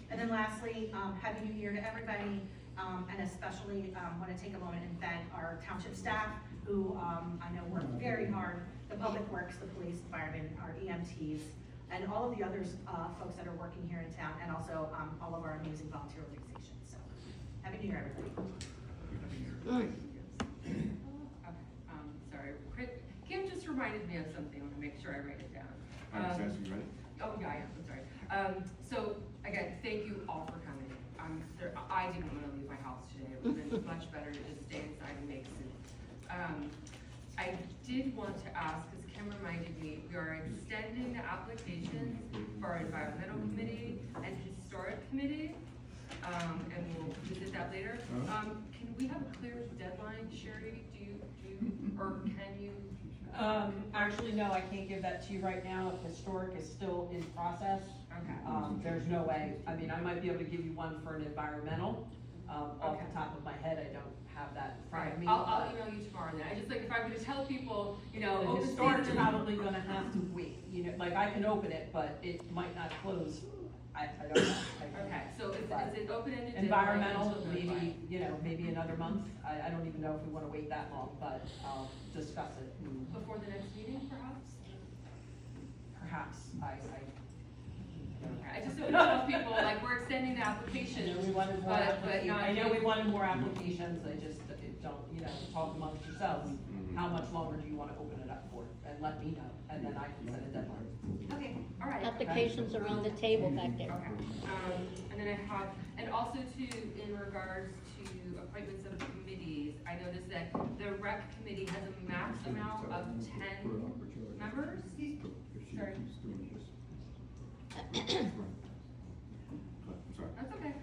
And then lastly, Happy New Year to everybody, and especially want to take a moment and thank our township staff, who I know work very hard, the public works, the police, firemen, our EMTs, and all of the others folks that are working here in town, and also all of our amazing volunteer organizations. So, Happy New Year, everybody. Sorry, Kim just reminded me of something. I want to make sure I write it down. You ready? Oh, yeah, I'm sorry. So, again, thank you all for coming. I didn't want to leave my house today. It would have been much better to just stay inside and make soup. I did want to ask, because Kim reminded me, we are extending the applications for our Environmental Committee and Historic Committee, and we'll visit that later. Can we have a clear deadline, Sherry? Do you, or can you? Actually, no, I can't give that to you right now. Historic is still in process. Okay. There's no way. I mean, I might be able to give you one for an environmental. Off the top of my head, I don't have that in front of me. I'll email you tomorrow then. I just, like, if I'm gonna tell people, you know, The open historic's season. probably gonna have to wait, you know, like I can open it, but it might not close. I don't know. Okay, so is it open-ended? Environmental, maybe, you know, maybe another month. I don't even know if we wanna wait that long, but I'll discuss it. Before the next meeting, perhaps? Perhaps, I just don't know if people, like, we're extending the application. I know we wanted more but applications. not- I know we wanted more applications, I just don't, you know, talk amongst yourselves. How much longer do you wanna open it up for? And let me know, and then I can set a deadline. Okay, all right. Applications are on the table back there. Okay, and then I have, and also in regards to appointments of committees, I noticed that the rec committee has a max amount of 10 members. Sorry. That's okay.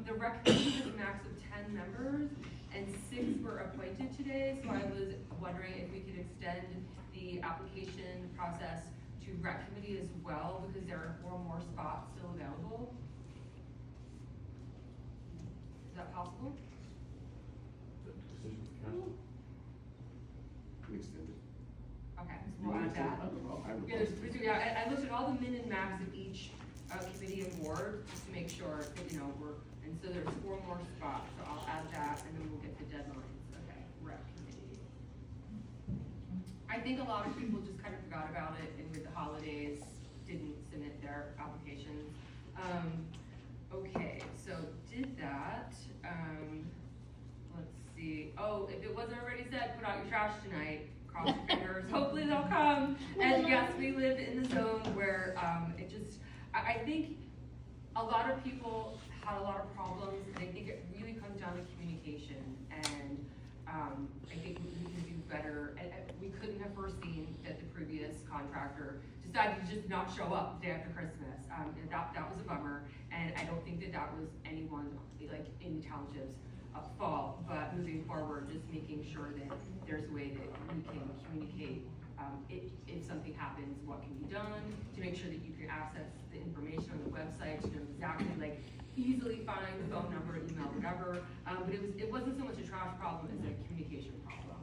The rec committee has a max of 10 members, and 6 were appointed today, so I was wondering if we could extend the application process to rec committee as well, because there are 4 more spots still available. Is that possible? We extended. Okay, so we'll add that. Yeah, I looked at all the min and max of each committee and board, just to make sure that, you know, and so there's 4 more spots, so I'll add that, and then we'll get the deadlines. Okay, rec committee. I think a lot of people just kind of forgot about it, and with the holidays, didn't submit their applications. Okay, so did that. Let's see. Oh, if it wasn't already said, put out your trash tonight. Cross your fingers. Hopefully they'll come. And yes, we live in the zone where I think a lot of people had a lot of problems, and I think it really comes down to communication. And I think we can do better. And we couldn't have foreseen that the previous contractor decided to just not show up the day after Christmas. And that was a bummer. And I don't think that was anyone like in the township's fault. But moving forward, just making sure that there's a way that we can communicate if something happens, what can be done to make sure that you can access the information on the website, to know exactly, like, easily find the phone number, email, whatever. But it wasn't so much a trash problem as a communication problem,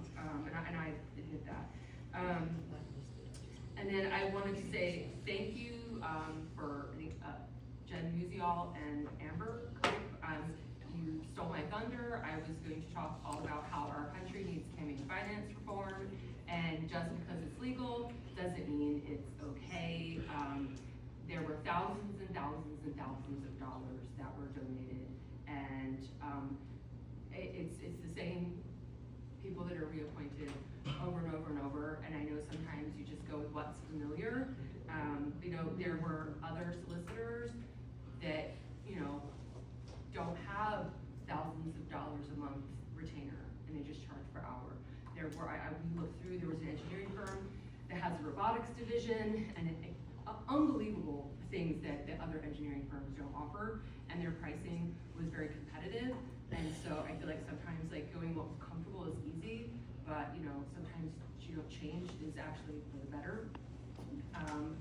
and I admit that. And then I wanted to say thank you, for, Jen Musial and Amber. You stole my thunder. I was going to talk all about how our country needs campaign finance reform, and just because it's legal doesn't mean it's okay. There were thousands and thousands and thousands of dollars that were donated, and it's the same people that are reappointed over and over and over, and I know sometimes you just go with what's familiar. There were other solicitors that, don't have thousands of dollars a month retainer, and they just charge per hour. There were, we looked through, there was an engineering firm that has a robotics division, and unbelievable things that other engineering firms don't offer, and their pricing was very competitive. And so I feel like sometimes going what's comfortable is easy, but sometimes change is actually for the better.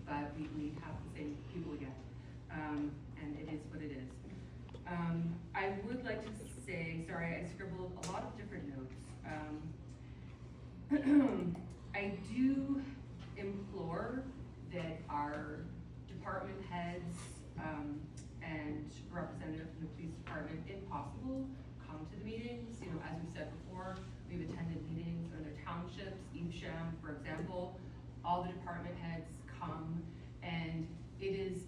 But we have the same people again, and it is what it is. I would like to say, sorry, I scribbled a lot of different notes. I do implore that our department heads and representatives from the police department, if possible, come to the meetings. As we said before, we've attended meetings in other townships, Evesham, for example. All the department heads come, and it is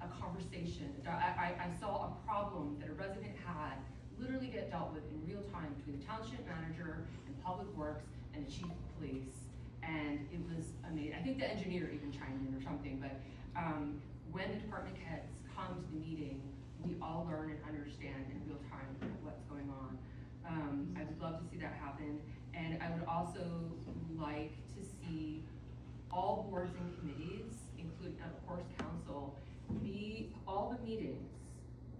a conversation. I saw a problem that a resident had literally get dealt with in real time between the township manager and public works and the chief of police, and it was amazing. I think the engineer even chimed in or something, but when the department heads come to the meeting, we all learn and understand in real time what's going on. I would love to see that happen, and I would also like to see all boards and committees, including, of course, council, all the meetings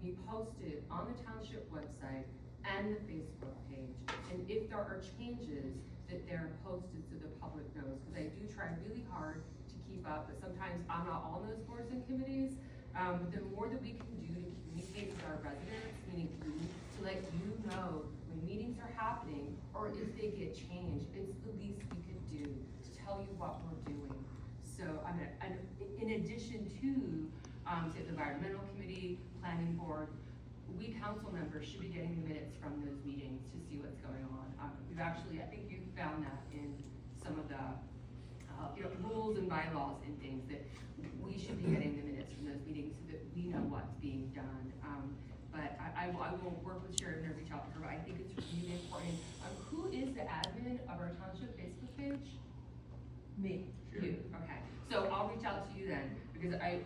be posted on the township website and the Facebook page. And if there are changes, that they're posted so the public knows, because I do try really hard to keep up, but sometimes I'm not on those boards and committees. But the more that we can do to communicate with our residents, meaning you, to let you know when meetings are happening, or if they get changed, it's the least we could do to tell you what we're doing. So, in addition to, say, the environmental committee, planning board, we council members should be getting the minutes from those meetings to see what's going on. We've actually, I think you found that in some of the rules and bylaws and things, that we should be getting the minutes from those meetings so that we know what's being done. But I will work with Sharon and reach out to her, but I think it's really important. Who is the admin of our township Facebook page? Me. Sure. You, okay. So I'll reach out to you then, because I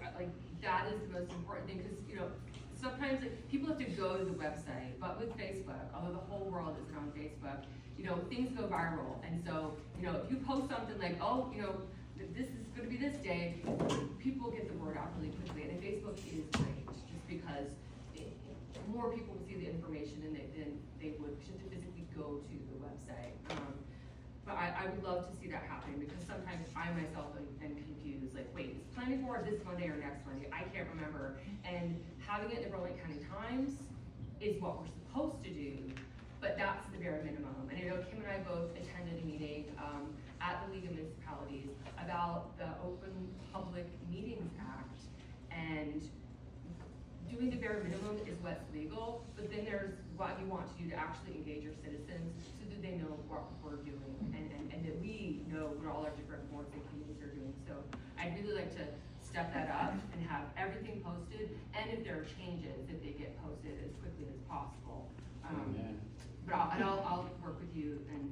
that is the most important thing, because sometimes people have to go to the website, but with Facebook, although the whole world isn't on Facebook, things go viral. And so, if you post something like, oh, this is going to be this day, people get the word out really quickly. And Facebook is great, just because more people will see the information than they would just to physically go to the website. But I would love to see that happening, because sometimes I myself am confused, like, wait, is planning board this Monday or next Monday? I can't remember. And having it in the Burlington County Times is what we're supposed to do, but that's the bare minimum. And I know Kim and I both attended a meeting at the League of Municipalities about the Open Public Meetings Act, and doing the bare minimum is what's legal, but then there's what you want to do to actually engage your citizens so that they know what we're doing, and that we know what all our different boards and committees are doing. So I'd really like to step that up and have everything posted, and if there are changes, that they get posted as quickly as possible. But I'll work with you and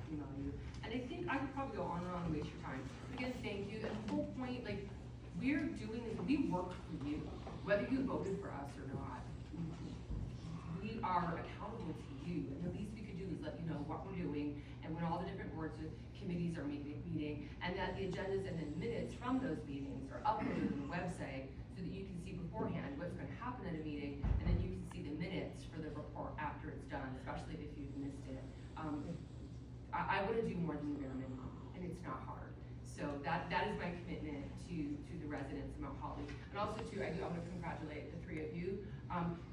email you. And I think I could probably go on and on and waste your time. Again, thank you. And the whole point, we're doing this, we work for you, whether you voted for us or not. We are accountable to you, and the least we could do is let you know what we're doing, and when all the different boards and committees are meeting, and that the agendas and the minutes from those meetings are uploaded on the website so that you can see beforehand what's going to happen at a meeting, and then you can see the minutes for the report after it's done, especially if you've missed it. I want to do more than the bare minimum, and it's not hard. So that is my commitment to the residents of Mount Holly. And also too, I want to congratulate the three of you.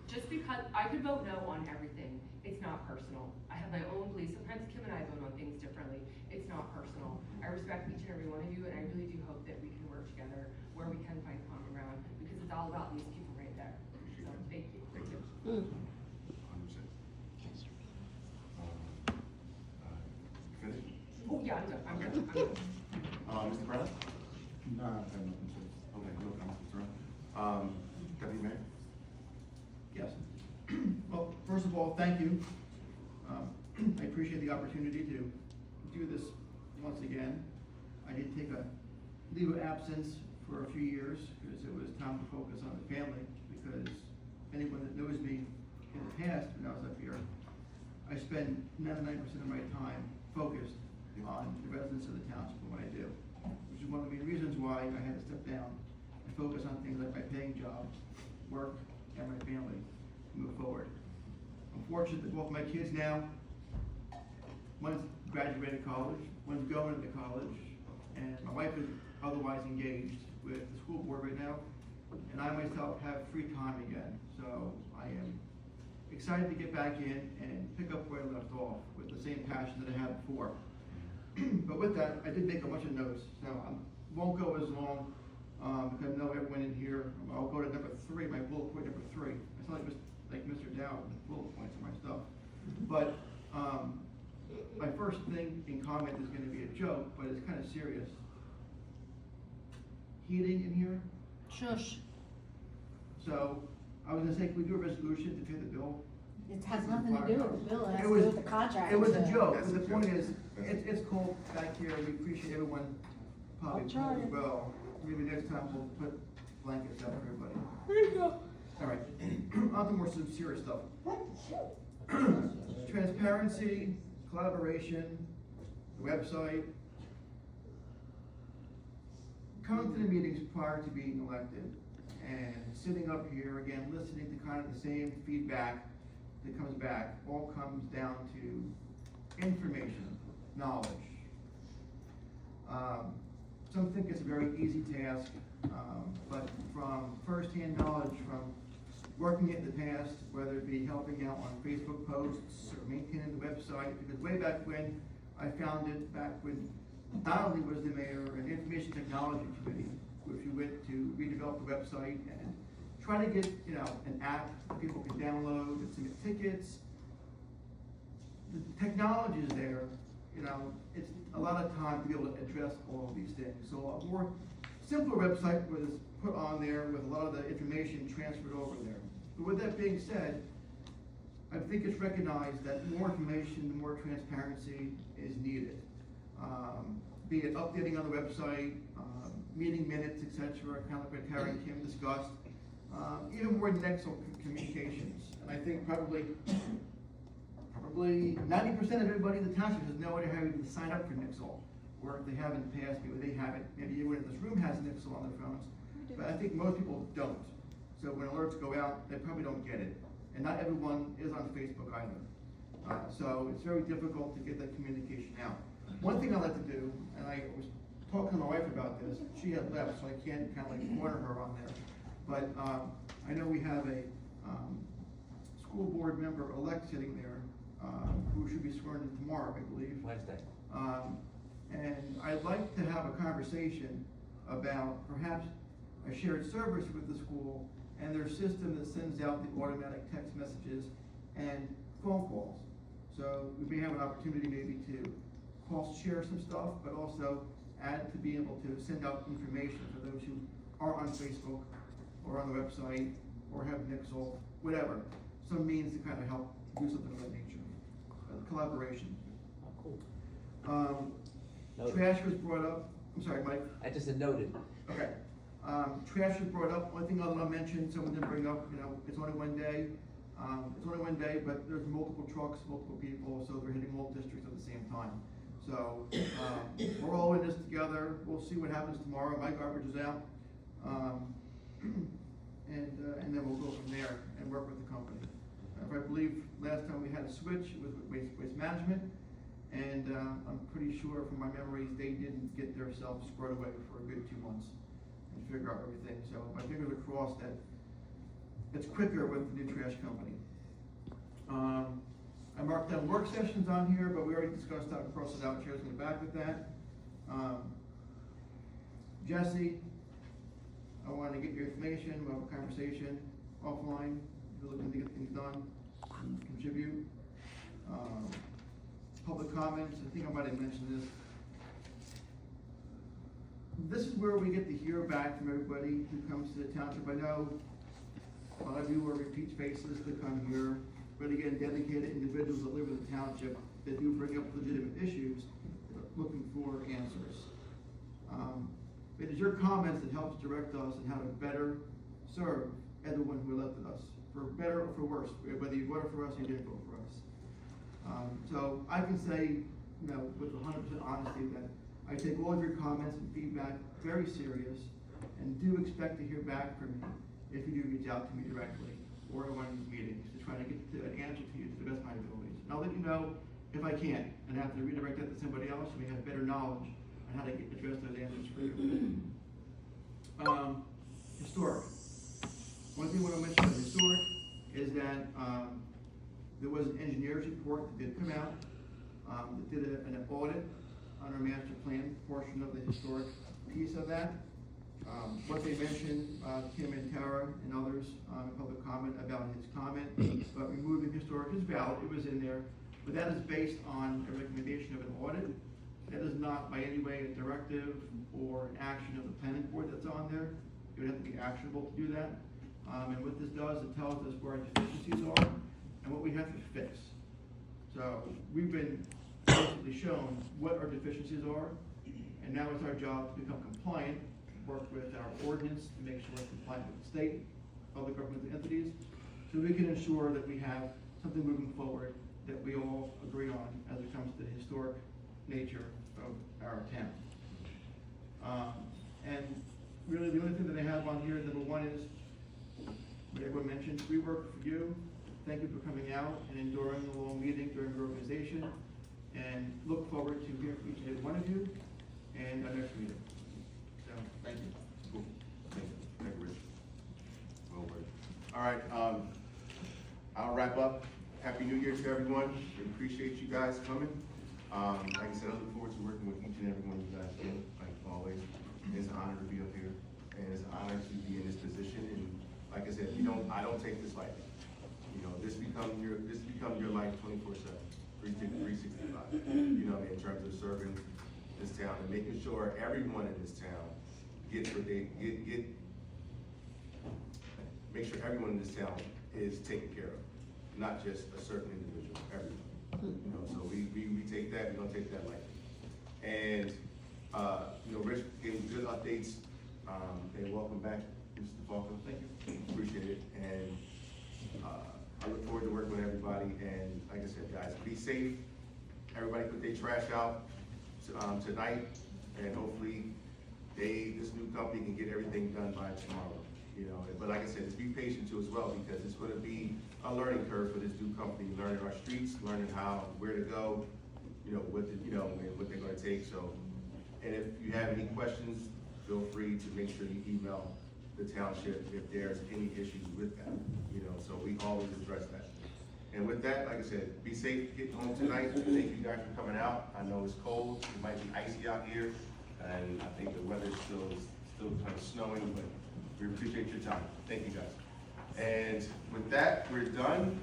Just because I could vote no on everything, It's not personal. I have my own beliefs. Sometimes Kim and I vote on things differently. It's not personal. I respect each and every one of you, and I really do hope that we can work together where we can find common ground, because it's all about these people right there. So, thank you. Thank you. 100%. Finished? Oh, yeah, I'm good. Mr. Brown? No, I have nothing to say. Okay, no comments, Mr. Brown. Deputy Mayor? Yes. Well, first of all, thank you. I appreciate the opportunity to do this once again. I did take a leave of absence for a few years because it was time to focus on the family, because anyone that knows me in the past when I was up here, I spend 99% of my time focused on the residents of the township and what I do, which is one of the main reasons why I had to step down and focus on things like my paying job, work, and my family to move forward. I'm fortunate that both my kids now, one's graduated college, one's going into college, and my wife is otherwise engaged with the school board right now, and I myself have free time again. So I am excited to get back in and pick up where I left off with the same passion that I had before. But with that, I did make a bunch of notes, so I won't go as long, because I know everyone in here. I'll go to number 3, my bullet point number 3. I sound like Mr. Dow with bullet points in my stuff. But my first thing in comment is going to be a joke, but it's kind of serious. Heating in here? Shush. So I was gonna say, can we do a resolution to pay the bill? It has nothing to do with the bill, it has It to was- do with the contract. It was a joke, That's but a the joke. point is, it's cold back here, we appreciate everyone probably I'll try cold as it. well. Maybe next time we'll put blankets out for everybody. There you go. All right, on to more some serious stuff. Transparency, collaboration, the website. Coming to the meetings prior to being elected and sitting up here again, listening to kind of the same feedback that comes back, all comes down to information, knowledge. Some think it's a very easy task, but from firsthand knowledge from working it in the past, whether it be helping out on Facebook posts or maintaining the website, because way back when I found it, back when Donnelly was the mayor and Information Technology Committee, which we went to redevelop the website and try to get, an app that people can download and submit tickets. The technology is there, it's a lot of time to be able to address all of these things. So a more simpler website was put on there with a lot of the information transferred over there. But with that being said, I think it's recognized that more information, more transparency is needed. Be it updating on the website, meeting minutes, etc., kind of what Terry and Kim discussed, even more Nexel communications. And I think probably 90% of everybody in the township has no idea how to even sign up for Nexel, or if they haven't passed, maybe they haven't. Maybe everyone in this room has Nexel on their phones, but I think most people don't. So when alerts go out, they probably don't get it. And not everyone is on Facebook either. So it's very difficult to get that communication out. One thing I like to do, and I was talking to my wife about this, she had left, so I can't kind of like corner her on there. But I know we have a school board member elect sitting there who should be sworn in tomorrow, I believe. Wednesday. And I'd like to have a conversation about perhaps a shared service with the school and their system that sends out the automatic text messages and phone calls. So we may have an opportunity maybe to cost share some stuff, but also add to be able to send out information for those who are on Facebook or on the website or have Nixle, whatever. Some means to kind of help do something of that nature. Collaboration. Cool. Trash was brought up. I'm sorry, Mike. I just had noted. Okay. Trash was brought up. One thing I'll mention, someone didn't bring up, it's only one day. It's only one day, but there's multiple trucks, multiple people, so they're hitting all districts at the same time. So we're all in this together. We'll see what happens tomorrow. My garbage is out. And then we'll go from there and work with the company. I believe last time we had a switch, it was with waste management. And I'm pretty sure from my memories, they didn't get themselves squared away for a good 2 months and figure out everything. So my fingers are crossed that it's quicker with the new trash company. work session's on here, but we already discussed how to cross it out, chairs in the back with that. Jesse, I wanted to get your information, we'll have a conversation offline, if you're looking to get things done, and contribute. Public comments, I think I might have mentioned this. This is where we get to hear back from everybody who comes to the township. I know a lot of you are repeat faces that come here, but again, dedicated individuals that live in the township that do bring up legitimate issues, that are looking for answers. It is your comments that helps direct us in how to better serve everyone who elected us, for better or for worse, whether you voted for us or you didn't vote for us. So I can say, you know, with 100% honesty that I take all of your comments and feedback very serious and do expect to hear back from you if you do reach out to me directly or at one of these meetings to try to get to an answer to you to the best of my abilities. And I'll let you know if I can't and have to redirect that to somebody else who may have better knowledge on how to address those answers for you. Historic. One thing I want to mention about historic is that there was an engineer's report that did come out that did an audit on our master plan portion of the historic piece of that. What they mentioned, Kim and Tara and others in public comment about his comment about removing historic is valid, it was in there, but that is based on a recommendation of an audit. That is not by any way a directive or an action of the planning board that's on there. It would have to be actionable to do that. And what this does, it tells us where our deficiencies are and what we have to fix. So we've been basically shown what our deficiencies are, and now it's our job to become compliant, work with our ordinance to make sure it's compliant with the state, public government entities, so we can ensure that we have something moving forward that we all agree on as it comes to the historic nature of our town. And really the only thing that I have on here, number one is, what everyone mentioned, we work for you. Thank you for coming out and enduring the long meeting during reorganization, and look forward to hearing from each and every one of you and our next meeting. So, thank you. Cool. Thank you. Thank you, Rich. Well worded. All right, I'll wrap up. Happy New Year to everyone. We appreciate you guys coming. Like I said, I look forward to working with each and every one of you guys again, like always. It's an honor to be up here, and it's an honor to be in this position. And like I said, I don't take this lightly. You know, this becomes your life 24/7, 365. You know, in terms of serving this town and making sure everyone in this town gets what they get. Make sure everyone in this town is taken care of, not just a certain individual. Everyone. You know, so we take that. We don't take that lightly. And you know, Rich gave good updates. And welcome back, Mr. DiFolco. Thank you. Appreciate it. And I look forward to working with everybody. And like I said, guys, be safe. Everybody put their trash out tonight, and hopefully this new company can get everything done by tomorrow. You know, but like I said, just be patient too as well, because it's going to be a learning curve for this new company, learning our streets, learning where to go, you know, what they're going to take. So, and if you have any questions, feel free to make sure you email the township if there's any issues with that. You know, so we always address that. And with that, like I said, be safe getting home tonight. Thank you guys for coming out. I know it's cold. It might be icy out here, and I think the weather's still kind of snowing, but we appreciate your time. Thank you guys. And with that, we're done.